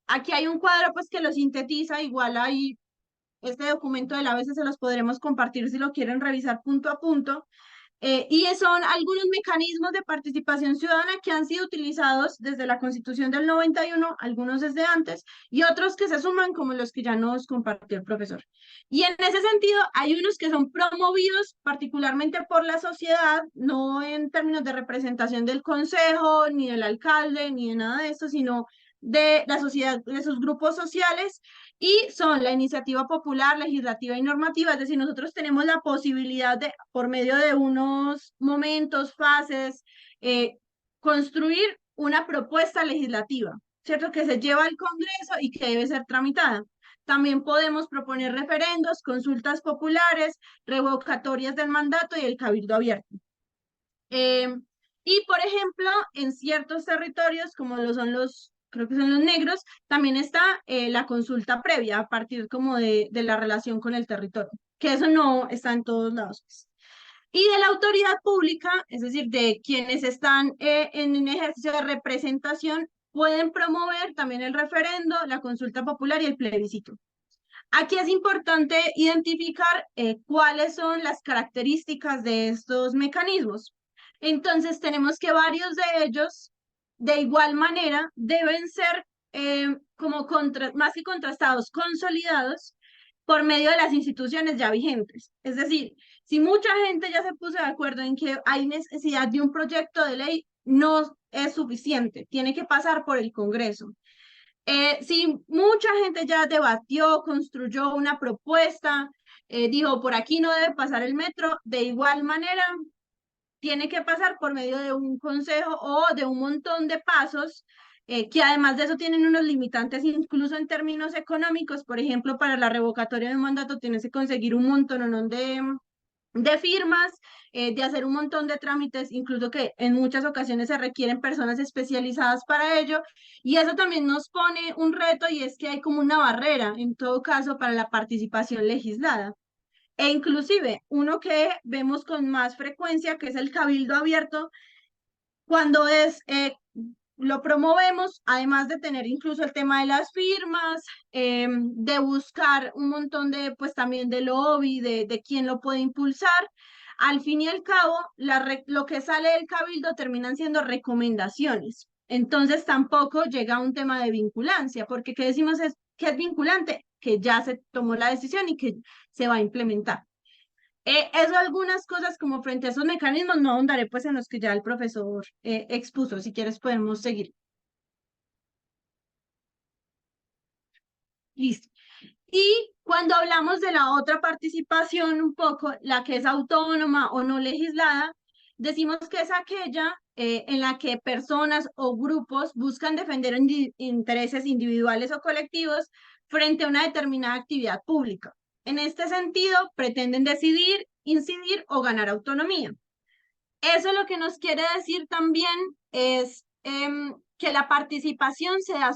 aquí hay un cuadro pues que lo sintetiza, igual hay este documento de la ABC, se los podremos compartir si lo quieren revisar punto a punto. Y son algunos mecanismos de participación ciudadana que han sido utilizados desde la Constitución del 91, algunos desde antes, y otros que se suman, como los que ya nos compartió el profesor. Y en ese sentido, hay unos que son promovidos particularmente por la sociedad, no en términos de representación del consejo, ni del alcalde, ni de nada de esto, sino de la sociedad, de sus grupos sociales, y son la iniciativa popular, legislativa y normativa. Es decir, nosotros tenemos la posibilidad de, por medio de unos momentos, fases, construir una propuesta legislativa, ¿cierto? Que se lleva al Congreso y que debe ser tramitada. También podemos proponer referendos, consultas populares, revocatorias del mandato y el cabildo abierto. Y, por ejemplo, en ciertos territorios, como lo son creo que son los negros, también está la consulta previa a partir como de la relación con el territorio, que eso no está en todos lados, pues. Y de la autoridad pública, es decir, de quienes están en un ejercicio de representación, pueden promover también el referendo, la consulta popular y el plebiscito. Aquí es importante identificar cuáles son las características de estos mecanismos. Entonces, tenemos que varios de ellos, de igual manera, deben ser como más que contrastados, consolidados por medio de las instituciones ya vigentes. Es decir, si mucha gente ya se puso de acuerdo en que hay necesidad de un proyecto de ley, no es suficiente, tiene que pasar por el Congreso. Si mucha gente ya debatió, construyó una propuesta, dijo, por aquí no debe pasar el metro, de igual manera tiene que pasar por medio de un consejo o de un montón de pasos, que además de eso tienen unos limitantes incluso en términos económicos. Por ejemplo, para la revocatoria de un mandato tienes que conseguir un montón de firmas, de hacer un montón de trámites, incluso que en muchas ocasiones se requieren personas especializadas para ello, y eso también nos pone un reto y es que hay como una barrera, en todo caso, para la participación legislada. E inclusive uno que vemos con más frecuencia, que es el cabildo abierto, cuando lo promovemos, además de tener incluso el tema de las firmas, de buscar un montón de, pues también de lobby, de quién lo puede impulsar. Al fin y al cabo, lo que sale del cabildo terminan siendo recomendaciones. Entonces tampoco llega a un tema de vinculancia, porque ¿qué decimos es que es vinculante? Que ya se tomó la decisión y que se va a implementar. Eso algunas cosas como frente a esos mecanismos, no ahondaré pues en los que ya el profesor expuso, si quieres podemos seguir. Listo. Y cuando hablamos de la otra participación, un poco, la que es autónoma o no legislada, decimos que es aquella en la que personas o grupos buscan defender intereses individuales o colectivos frente a una determinada actividad pública. En este sentido, pretenden decidir, incidir o ganar autonomía. Eso lo que nos quiere decir también es que la participación se da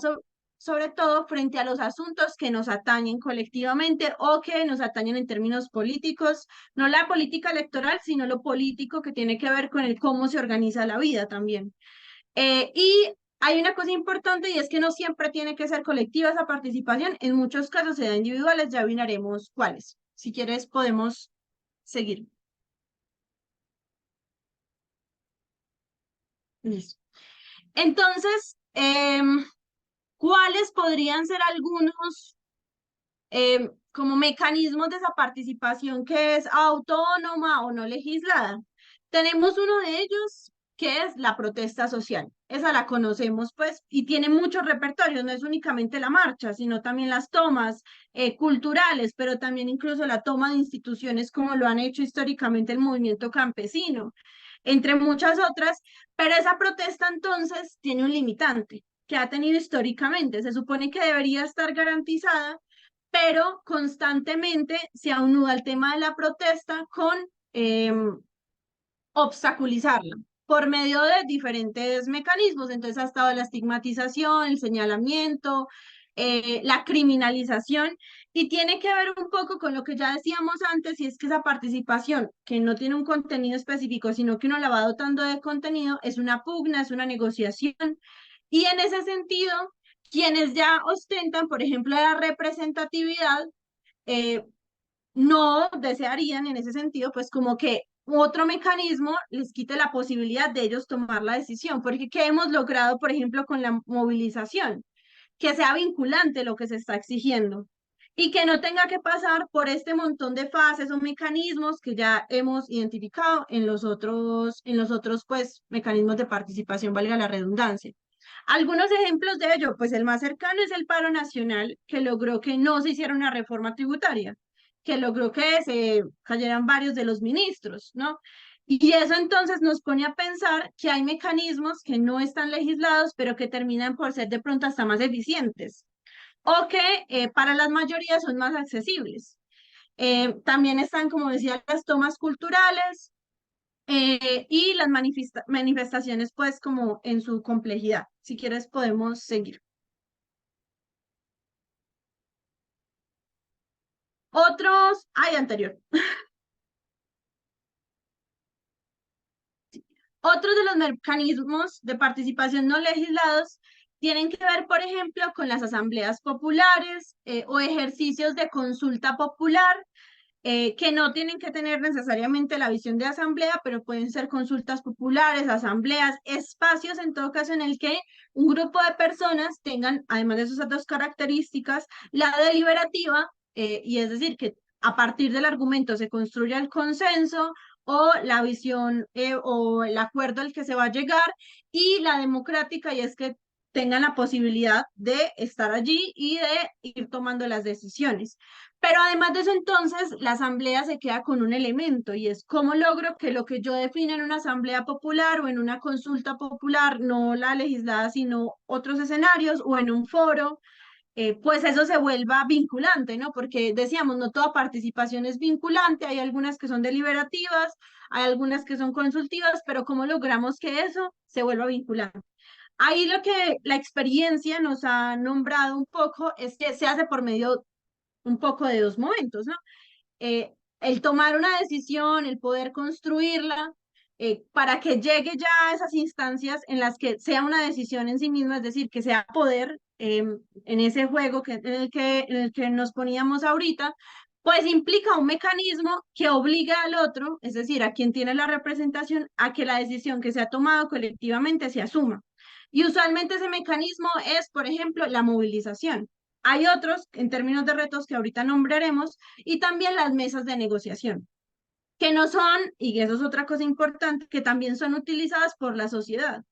sobre todo frente a los asuntos que nos atañen colectivamente o que nos atañen en términos políticos, no la política electoral, sino lo político que tiene que ver con el cómo se organiza la vida también. Y hay una cosa importante y es que no siempre tiene que ser colectiva esa participación, en muchos casos se da individuales, ya vinaremos cuáles. Si quieres podemos seguir. Listo. Entonces, ¿cuáles podrían ser algunos como mecanismos de esa participación que es autónoma o no legislada? Tenemos uno de ellos que es la protesta social. Esa la conocemos pues y tiene muchos repertorios, no es únicamente la marcha, sino también las tomas culturales, pero también incluso la toma de instituciones como lo han hecho históricamente el movimiento campesino, entre muchas otras, pero esa protesta entonces tiene un limitante que ha tenido históricamente. Se supone que debería estar garantizada, pero constantemente se aúna el tema de la protesta con obstaculizarla por medio de diferentes mecanismos. Entonces ha estado la estigmatización, el señalamiento, la criminalización, y tiene que ver un poco con lo que ya decíamos antes, y es que esa participación, que no tiene un contenido específico, sino que uno la va dotando de contenido, es una pugna, es una negociación, y en ese sentido, quienes ya ostentan, por ejemplo, la representatividad, eh, no desearían en ese sentido, pues como que otro mecanismo les quite la posibilidad de ellos tomar la decisión, porque ¿qué hemos logrado, por ejemplo, con la movilización? Que sea vinculante lo que se está exigiendo y que no tenga que pasar por este montón de fases o mecanismos que ya hemos identificado en los otros pues mecanismos de participación, valga la redundancia. Algunos ejemplos de ello, pues el más cercano es el paro nacional, que logró que no se hiciera una reforma tributaria, que logró que se cayeran varios de los ministros, ¿no? Y eso entonces nos pone a pensar que hay mecanismos que no están legislados, pero que terminan por ser de pronto hasta más eficientes, o que para las mayorías son más accesibles. También están, como decía, las tomas culturales, y las manifestaciones, pues, como en su complejidad. Si quieres, podemos seguir. Otros, ay, anterior. Otros de los mecanismos de participación no legislados tienen que ver, por ejemplo, con las asambleas populares o ejercicios de consulta popular, que no tienen que tener necesariamente la visión de asamblea, pero pueden ser consultas populares, asambleas, espacios en todo caso en el que un grupo de personas tengan, además de esas dos características, la deliberativa, y es decir, que a partir del argumento se construya el consenso o la visión o el acuerdo al que se va a llegar, y la democrática, y es que tengan la posibilidad de estar allí y de ir tomando las decisiones. Pero además de eso, entonces, la asamblea se queda con un elemento y es cómo logro que lo que yo define en una asamblea popular o en una consulta popular, no la legislada, sino otros escenarios o en un foro, pues eso se vuelva vinculante, ¿no? Porque decíamos, no toda participación es vinculante, hay algunas que son deliberativas, hay algunas que son consultivas, pero ¿cómo logramos que eso se vuelva vinculante? Ahí lo que la experiencia nos ha nombrado un poco es que se hace por medio un poco de dos momentos, ¿no? El tomar una decisión, el poder construirla, para que llegue ya a esas instancias en las que sea una decisión en sí misma, es decir, que sea poder en ese juego en el que nos poníamos ahorita, pues implica un mecanismo que obliga al otro, es decir, a quien tiene la representación, a que la decisión que se ha tomado colectivamente se asuma. Y usualmente ese mecanismo es, por ejemplo, la movilización. Hay otros, en términos de retos que ahorita nombraremos, y también las mesas de negociación, que no son, y eso es otra cosa importante, que también son utilizadas por la sociedad.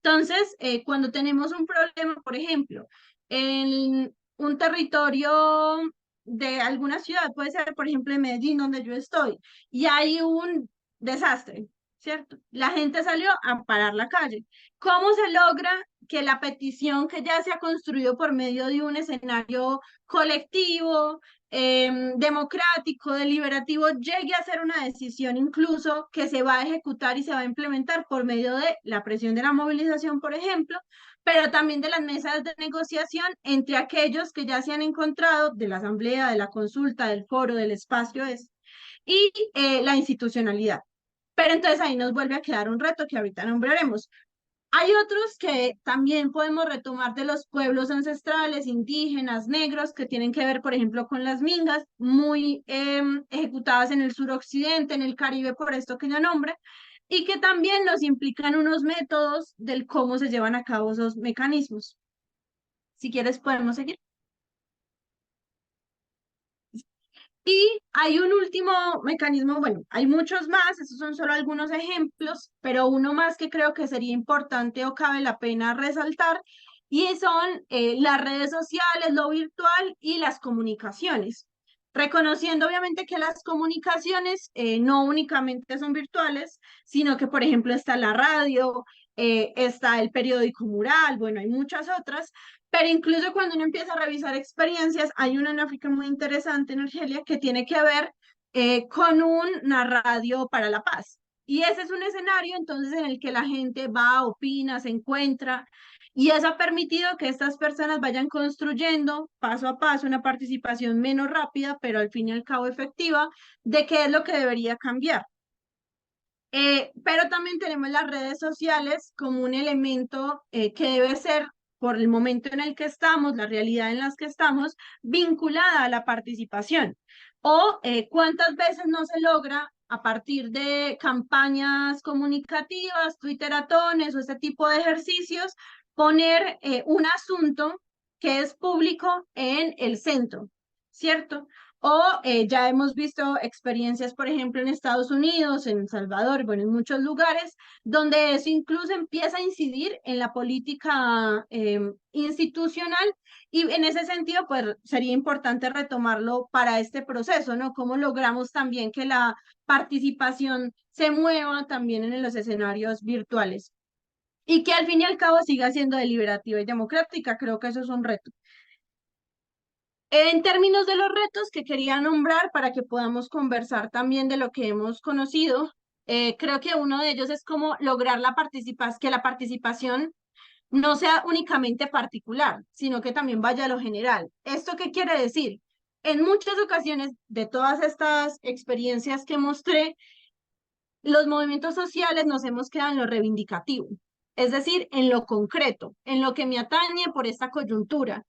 Entonces, cuando tenemos un problema, por ejemplo, en un territorio de alguna ciudad, puede ser, por ejemplo, en Medellín, donde yo estoy, y hay un desastre, ¿cierto? La gente salió a parar la calle. ¿Cómo se logra que la petición que ya se ha construido por medio de un escenario colectivo, democrático, deliberativo, llegue a ser una decisión incluso que se va a ejecutar y se va a implementar por medio de la presión de la movilización, por ejemplo, pero también de las mesas de negociación entre aquellos que ya se han encontrado de la asamblea, de la consulta, del foro, del espacio y la institucionalidad? Pero entonces ahí nos vuelve a quedar un reto que ahorita nombraremos. Hay otros que también podemos retomar de los pueblos ancestrales, indígenas, negros, que tienen que ver, por ejemplo, con las mingas, muy ejecutadas en el suroccidente, en el Caribe, por esto que ya nombre, y que también nos implican unos métodos del cómo se llevan a cabo esos mecanismos. Si quieres, podemos seguir. Y hay un último mecanismo, bueno, hay muchos más, estos son solo algunos ejemplos, pero uno más que creo que sería importante o cabe la pena resaltar, y son las redes sociales, lo virtual y las comunicaciones. Reconociendo obviamente que las comunicaciones no únicamente son virtuales, sino que, por ejemplo, está la radio, está el periódico mural, bueno, hay muchas otras, pero incluso cuando uno empieza a revisar experiencias, hay una en África muy interesante en Argelia que tiene que ver con una radio para la paz. Y ese es un escenario entonces en el que la gente va, opina, se encuentra, y eso ha permitido que estas personas vayan construyendo paso a paso una participación menos rápida, pero al fin y al cabo efectiva, de qué es lo que debería cambiar. Pero también tenemos las redes sociales como un elemento que debe ser, por el momento en el que estamos, la realidad en la que estamos, vinculada a la participación. O cuántas veces no se logra a partir de campañas comunicativas, twitteratones o este tipo de ejercicios, poner un asunto que es público en el centro, ¿cierto? O ya hemos visto experiencias, por ejemplo, en Estados Unidos, en El Salvador, bueno, en muchos lugares, donde eso incluso empieza a incidir en la política institucional, y en ese sentido, pues sería importante retomarlo para este proceso, ¿no? ¿Cómo logramos también que la participación se mueva también en los escenarios virtuales? Y que al fin y al cabo siga siendo deliberativa y democrática, creo que eso es un reto. En términos de los retos que quería nombrar para que podamos conversar también de lo que hemos conocido, creo que uno de ellos es cómo lograr que la participación no sea únicamente particular, sino que también vaya a lo general. ¿Esto qué quiere decir? En muchas ocasiones de todas estas experiencias que mostré, los movimientos sociales nos hemos quedado en lo reivindicativo, es decir, en lo concreto, en lo que me atañe por esta coyuntura,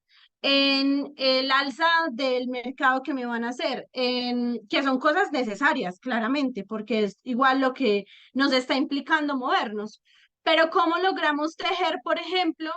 en el alza del mercado que me van a hacer, en que son cosas necesarias, claramente, porque es igual lo que nos está implicando movernos. Pero ¿cómo logramos tejer, por ejemplo,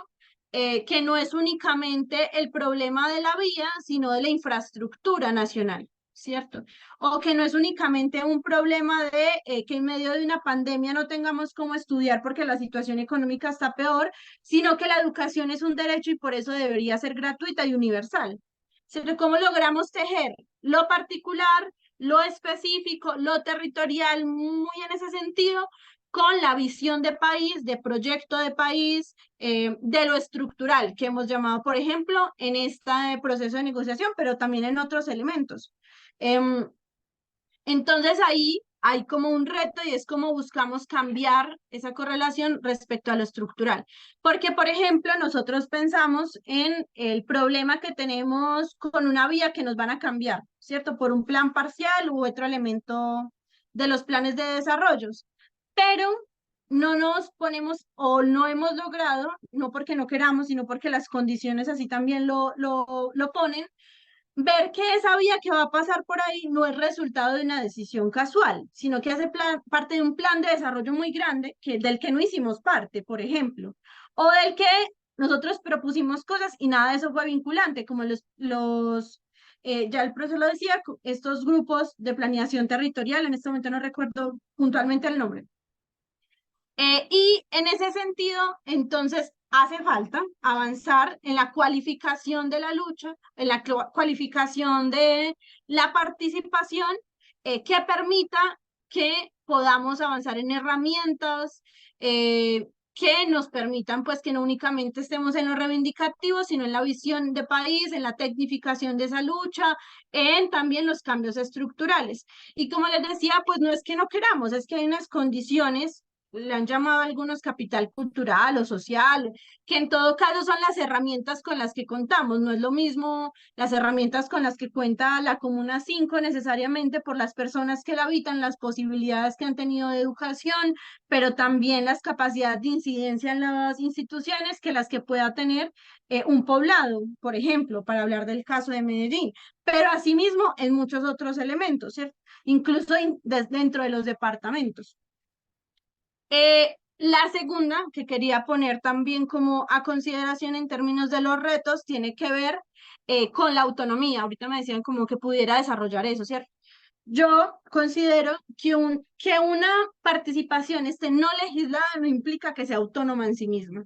que no es únicamente el problema de la vía, sino de la infraestructura nacional? ¿Cierto? O que no es únicamente un problema de que en medio de una pandemia no tengamos cómo estudiar porque la situación económica está peor, sino que la educación es un derecho y por eso debería ser gratuita y universal. ¿Cierto? ¿Cómo logramos tejer lo particular, lo específico, lo territorial, muy en ese sentido, con la visión de país, de proyecto de país, de lo estructural que hemos llamado, por ejemplo, en este proceso de negociación, pero también en otros elementos. Entonces ahí hay como un reto y es como buscamos cambiar esa correlación respecto a lo estructural. Porque, por ejemplo, nosotros pensamos en el problema que tenemos con una vía que nos van a cambiar, ¿cierto? Por un plan parcial u otro elemento de los planes de desarrollos. Pero no nos ponemos o no hemos logrado, no porque no queramos, sino porque las condiciones así también lo ponen, ver que esa vía que va a pasar por ahí no es resultado de una decisión casual, sino que hace parte de un plan de desarrollo muy grande del que no hicimos parte, por ejemplo, o del que nosotros propusimos cosas y nada de eso fue vinculante, como ya el profesor lo decía, estos grupos de planeación territorial, en este momento no recuerdo puntualmente el nombre. Y en ese sentido, entonces, hace falta avanzar en la cualificación de la lucha, en la cualificación de la participación, que permita que podamos avanzar en herramientas que nos permitan, pues, que no únicamente estemos en lo reivindicativo, sino en la visión de país, en la tecnificación de esa lucha, en también los cambios estructurales. Y como les decía, pues no es que no queramos, es que hay unas condiciones, le han llamado algunos capital cultural o social, que en todo caso son las herramientas con las que contamos. No es lo mismo las herramientas con las que cuenta la Comuna 5 necesariamente por las personas que la habitan, las posibilidades que han tenido de educación, pero también las capacidades de incidencia en las instituciones que las que pueda tener un poblado, por ejemplo, para hablar del caso de Medellín, pero asimismo en muchos otros elementos, ¿cierto? Incluso dentro de los departamentos. La segunda que quería poner también como a consideración en términos de los retos tiene que ver con la autonomía. Ahorita me decían como que pudiera desarrollar eso, ¿cierto? Yo considero que una participación no legislada no implica que sea autónoma en sí misma.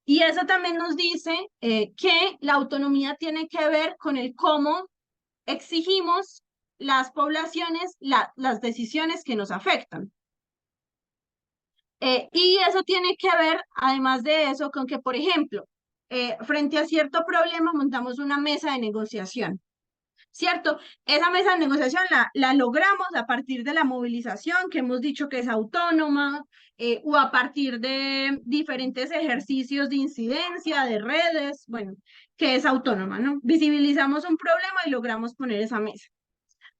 Y eso también nos dice que la autonomía tiene que ver con el cómo exigimos las poblaciones las decisiones que nos afectan. Y eso tiene que ver, además de eso, con que, por ejemplo, frente a cierto problema montamos una mesa de negociación, ¿cierto? Esa mesa de negociación la logramos a partir de la movilización que hemos dicho que es autónoma, o a partir de diferentes ejercicios de incidencia, de redes, bueno, que es autónoma, ¿no? Visibilizamos un problema y logramos poner esa mesa.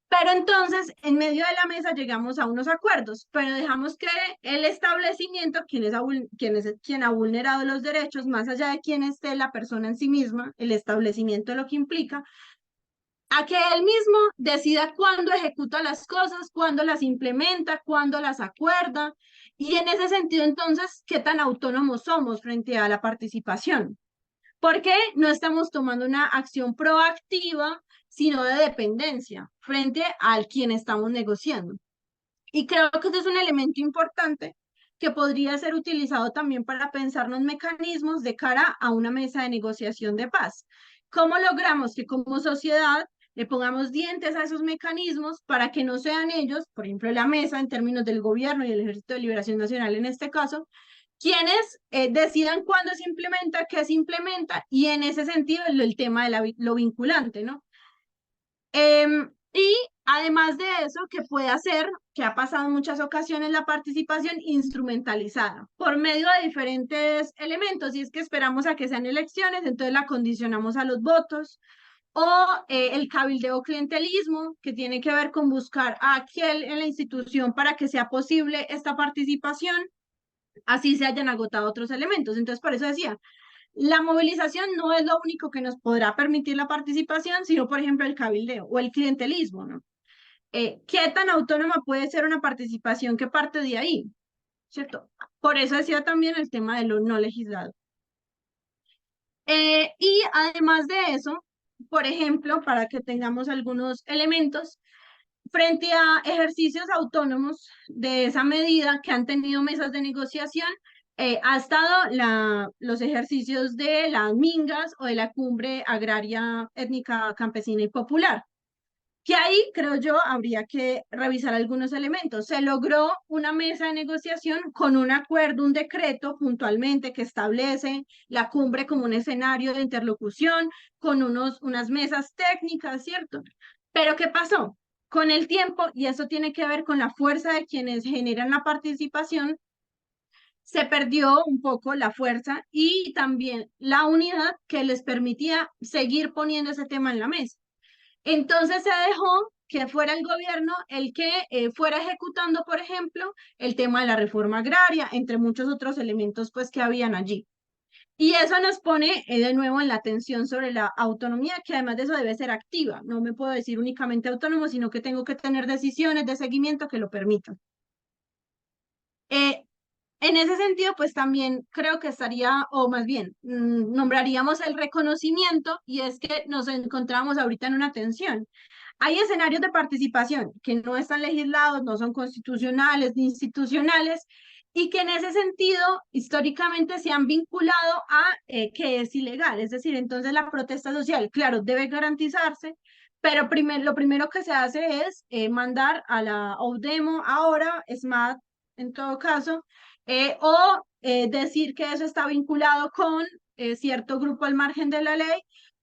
Pero entonces, en medio de la mesa llegamos a unos acuerdos, pero dejamos que el establecimiento, quien ha vulnerado los derechos, más allá de quién esté la persona en sí misma, el establecimiento lo que implica, a que él mismo decida cuándo ejecuta las cosas, cuándo las implementa, cuándo las acuerda, y en ese sentido, entonces, ¿qué tan autónomos somos frente a la participación? Porque no estamos tomando una acción proactiva, sino de dependencia frente al quien estamos negociando. Y creo que este es un elemento importante que podría ser utilizado también para pensarnos mecanismos de cara a una mesa de negociación de paz. ¿Cómo logramos que como sociedad le pongamos dientes a esos mecanismos para que no sean ellos, por ejemplo, la mesa en términos del gobierno y el Ejército de Liberación Nacional en este caso, quienes decidan cuándo se implementa, qué se implementa, y en ese sentido el tema de lo vinculante, ¿no? Y además de eso, que puede hacer, que ha pasado en muchas ocasiones, la participación instrumentalizada por medio de diferentes elementos, y es que esperamos a que sean elecciones, entonces la condicionamos a los votos, o el cabildeo clientelismo, que tiene que ver con buscar a aquel en la institución para que sea posible esta participación, así se hayan agotado otros elementos. Entonces, por eso decía, la movilización no es lo único que nos podrá permitir la participación, sino, por ejemplo, el cabildeo o el clientelismo, ¿no? ¿Qué tan autónoma puede ser una participación que parte de ahí? ¿Cierto? Por eso decía también el tema de lo no legislado. Y además de eso, por ejemplo, para que tengamos algunos elementos, frente a ejercicios autónomos de esa medida que han tenido mesas de negociación, ha estado los ejercicios de las mingas o de la cumbre agraria étnica campesina y popular. Que ahí, creo yo, habría que revisar algunos elementos. Se logró una mesa de negociación con un acuerdo, un decreto puntualmente que establece la cumbre como un escenario de interlocución, con unas mesas técnicas, ¿cierto? Pero ¿qué pasó? Con el tiempo, y eso tiene que ver con la fuerza de quienes generan la participación, se perdió un poco la fuerza y también la unidad que les permitía seguir poniendo ese tema en la mesa. Entonces se dejó que fuera el gobierno el que fuera ejecutando, por ejemplo, el tema de la reforma agraria, entre muchos otros elementos pues que habían allí. Y eso nos pone de nuevo en la tensión sobre la autonomía, que además de eso debe ser activa. No me puedo decir únicamente autónomo, sino que tengo que tener decisiones de seguimiento que lo permitan. En ese sentido, pues también creo que estaría, o más bien, nombraríamos el reconocimiento, y es que nos encontramos ahorita en una tensión. Hay escenarios de participación que no están legislados, no son constitucionales ni institucionales, y que en ese sentido históricamente se han vinculado a que es ilegal. Es decir, entonces la protesta social, claro, debe garantizarse, pero lo primero que se hace es mandar a la OUDEMO ahora, SMAD en todo caso, decir que eso está vinculado con cierto grupo al margen de la ley,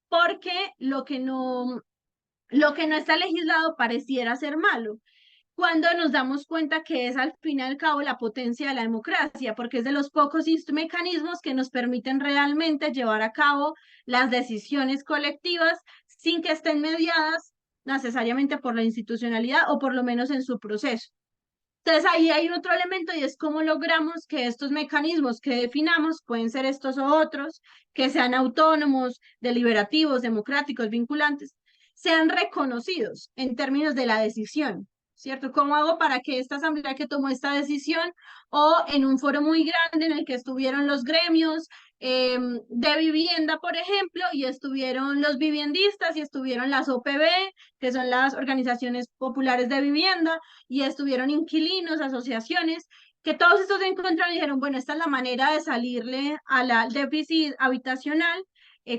porque lo que no está legislado pareciera ser malo, cuando nos damos cuenta que es al fin y al cabo la potencia de la democracia, porque es de los pocos mecanismos que nos permiten realmente llevar a cabo las decisiones colectivas sin que estén mediadas necesariamente por la institucionalidad o por lo menos en su proceso. Entonces ahí hay otro elemento y es cómo logramos que estos mecanismos que definamos, pueden ser estos o otros, que sean autónomos, deliberativos, democráticos, vinculantes, sean reconocidos en términos de la decisión, ¿cierto? ¿Cómo hago para que esta asamblea que tomó esta decisión o en un foro muy grande en el que estuvieron los gremios de vivienda, por ejemplo, y estuvieron los viviendistas y estuvieron las OPB, que son las organizaciones populares de vivienda, y estuvieron inquilinos, asociaciones, que todos estos se encontraron y dijeron, bueno, esta es la manera de salirle al déficit habitacional.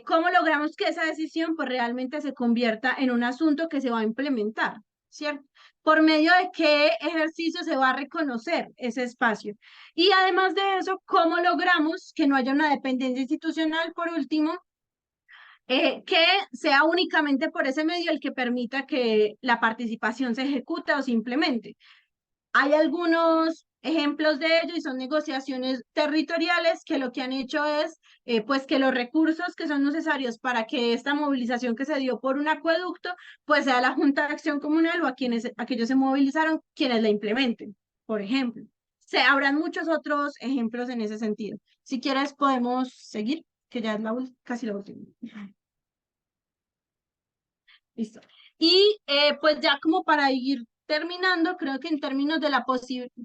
¿Cómo logramos que esa decisión pues realmente se convierta en un asunto que se va a implementar, ¿cierto? ¿Por medio de qué ejercicio se va a reconocer ese espacio? Y además de eso, ¿cómo logramos que no haya una dependencia institucional, por último, que sea únicamente por ese medio el que permita que la participación se ejecute o se implemente? Hay algunos ejemplos de ello y son negociaciones territoriales que lo que han hecho es pues que los recursos que son necesarios para que esta movilización que se dio por un acueducto pues sea la Junta de Acción Comunal o aquellos se movilizaron quienes la implementen, por ejemplo. Habrán muchos otros ejemplos en ese sentido. Si quieres podemos seguir, que ya es casi la última. Listo. Y pues ya como para ir terminando, creo que en términos de las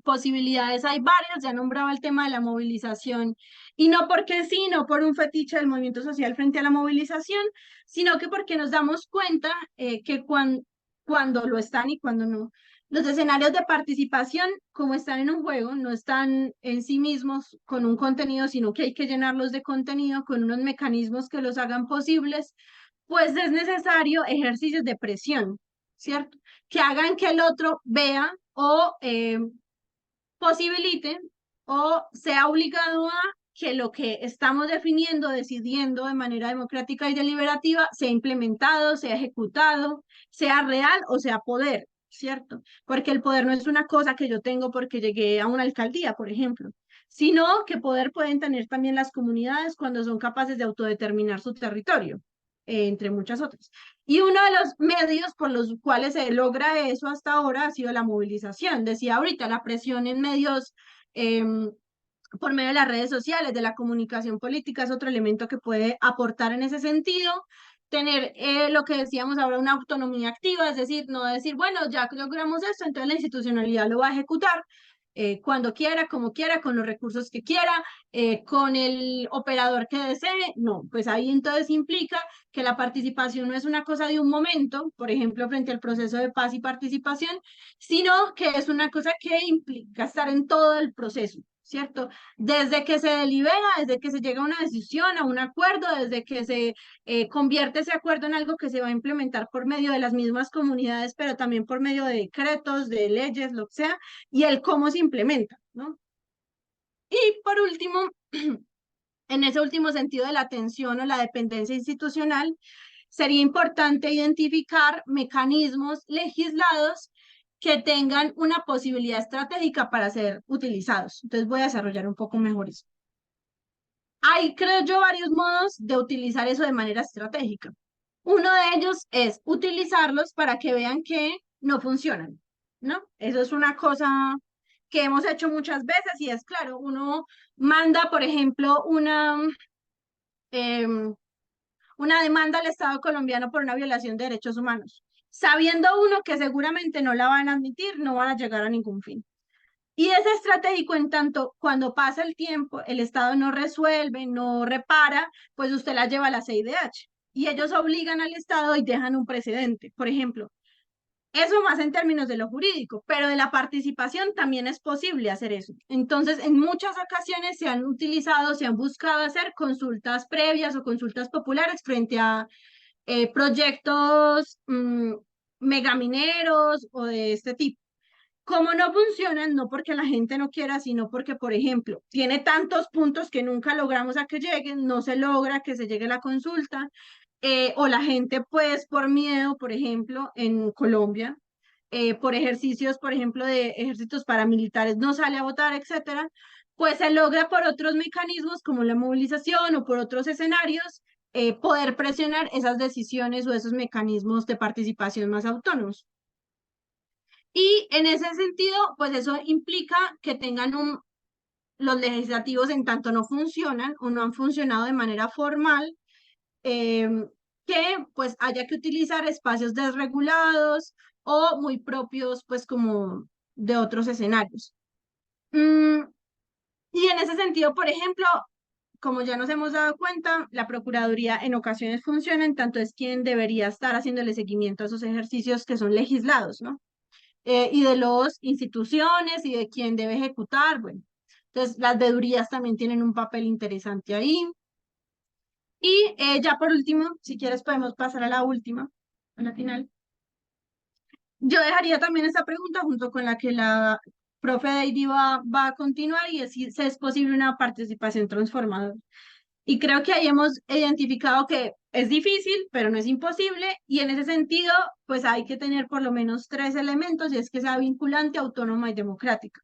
posibilidades hay varias, ya nombraba el tema de la movilización, y no porque sí, no por un fetiche del movimiento social frente a la movilización, sino que porque nos damos cuenta que cuando lo están y cuando no, los escenarios de participación, como están en un juego, no están en sí mismos con un contenido, sino que hay que llenarlos de contenido con unos mecanismos que los hagan posibles, pues es necesario ejercicios de presión, ¿cierto? Que hagan que el otro vea o posibilite o sea obligado a que lo que estamos definiendo, decidiendo de manera democrática y deliberativa, sea implementado, sea ejecutado, sea real o sea poder, ¿cierto? Porque el poder no es una cosa que yo tengo porque llegué a una alcaldía, por ejemplo, sino que poder pueden tener también las comunidades cuando son capaces de autodeterminar su territorio, entre muchas otras. Y uno de los medios por los cuales se logra eso hasta ahora ha sido la movilización. Decía ahorita, la presión en medios, por medio de las redes sociales, de la comunicación política, es otro elemento que puede aportar en ese sentido. Tener lo que decíamos ahora, una autonomía activa, es decir, no decir, bueno, ya logramos esto, entonces la institucionalidad lo va a ejecutar, cuando quiera, como quiera, con los recursos que quiera, con el operador que desee. No, pues ahí entonces implica que la participación no es una cosa de un momento, por ejemplo, frente al proceso de paz y participación, sino que es una cosa que implica estar en todo el proceso, ¿cierto? Desde que se delibera, desde que se llega a una decisión, a un acuerdo, desde que se convierte ese acuerdo en algo que se va a implementar por medio de las mismas comunidades, pero también por medio de decretos, de leyes, lo que sea, y el cómo se implementa, ¿no? Y por último, en ese último sentido de la atención o la dependencia institucional, sería importante identificar mecanismos legislados que tengan una posibilidad estratégica para ser utilizados. Entonces voy a desarrollar un poco mejor eso. Hay, creo yo, varios modos de utilizar eso de manera estratégica. Uno de ellos es utilizarlos para que vean que no funcionan, ¿no? Eso es una cosa que hemos hecho muchas veces y es claro, uno manda, por ejemplo, em, una demanda al Estado colombiano por una violación de derechos humanos, sabiendo uno que seguramente no la van a admitir, no van a llegar a ningún fin. Y es estratégico en tanto cuando pasa el tiempo, el Estado no resuelve, no repara, pues usted la lleva a la CIDH. Y ellos obligan al Estado y dejan un precedente. Por ejemplo, eso más en términos de lo jurídico, pero de la participación también es posible hacer eso. Entonces, en muchas ocasiones se han utilizado, se han buscado hacer consultas previas o consultas populares frente a proyectos megamineros o de este tipo. Como no funcionan, no porque la gente no quiera, sino porque, por ejemplo, tiene tantos puntos que nunca logramos a que lleguen, no se logra que se llegue a la consulta, o la gente, pues, por miedo, por ejemplo, en Colombia, por ejercicios, por ejemplo, de ejércitos paramilitares, no sale a votar, etcétera, pues se logra por otros mecanismos como la movilización o por otros escenarios, poder presionar esas decisiones o esos mecanismos de participación más autónomos. Y en ese sentido, pues eso implica que tengan los legislativos en tanto no funcionan o no han funcionado de manera formal, que pues haya que utilizar espacios desregulados o muy propios pues como de otros escenarios. Y en ese sentido, por ejemplo, como ya nos hemos dado cuenta, la Procuraduría en ocasiones funciona, en tanto es quien debería estar haciéndole seguimiento a esos ejercicios que son legislados, ¿no? Y de las instituciones y de quién debe ejecutar, bueno. Entonces, las veedurías también tienen un papel interesante ahí. Y ya por último, si quieres podemos pasar a la última, a la final. Yo dejaría también esta pregunta junto con la que la profe Deidi va a continuar y es si es posible una participación transformadora. Y creo que ahí hemos identificado que es difícil, pero no es imposible, y en ese sentido, pues hay que tener por lo menos 3 elementos, y es que sea vinculante, autónoma y democrática,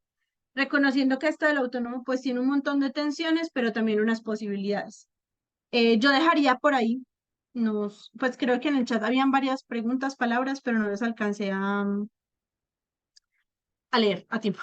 reconociendo que esto del autónomo pues tiene un montón de tensiones, pero también unas posibilidades. Yo dejaría por ahí, pues creo que en el chat habían varias preguntas, palabras, pero no les alcancé a leer a tiempo.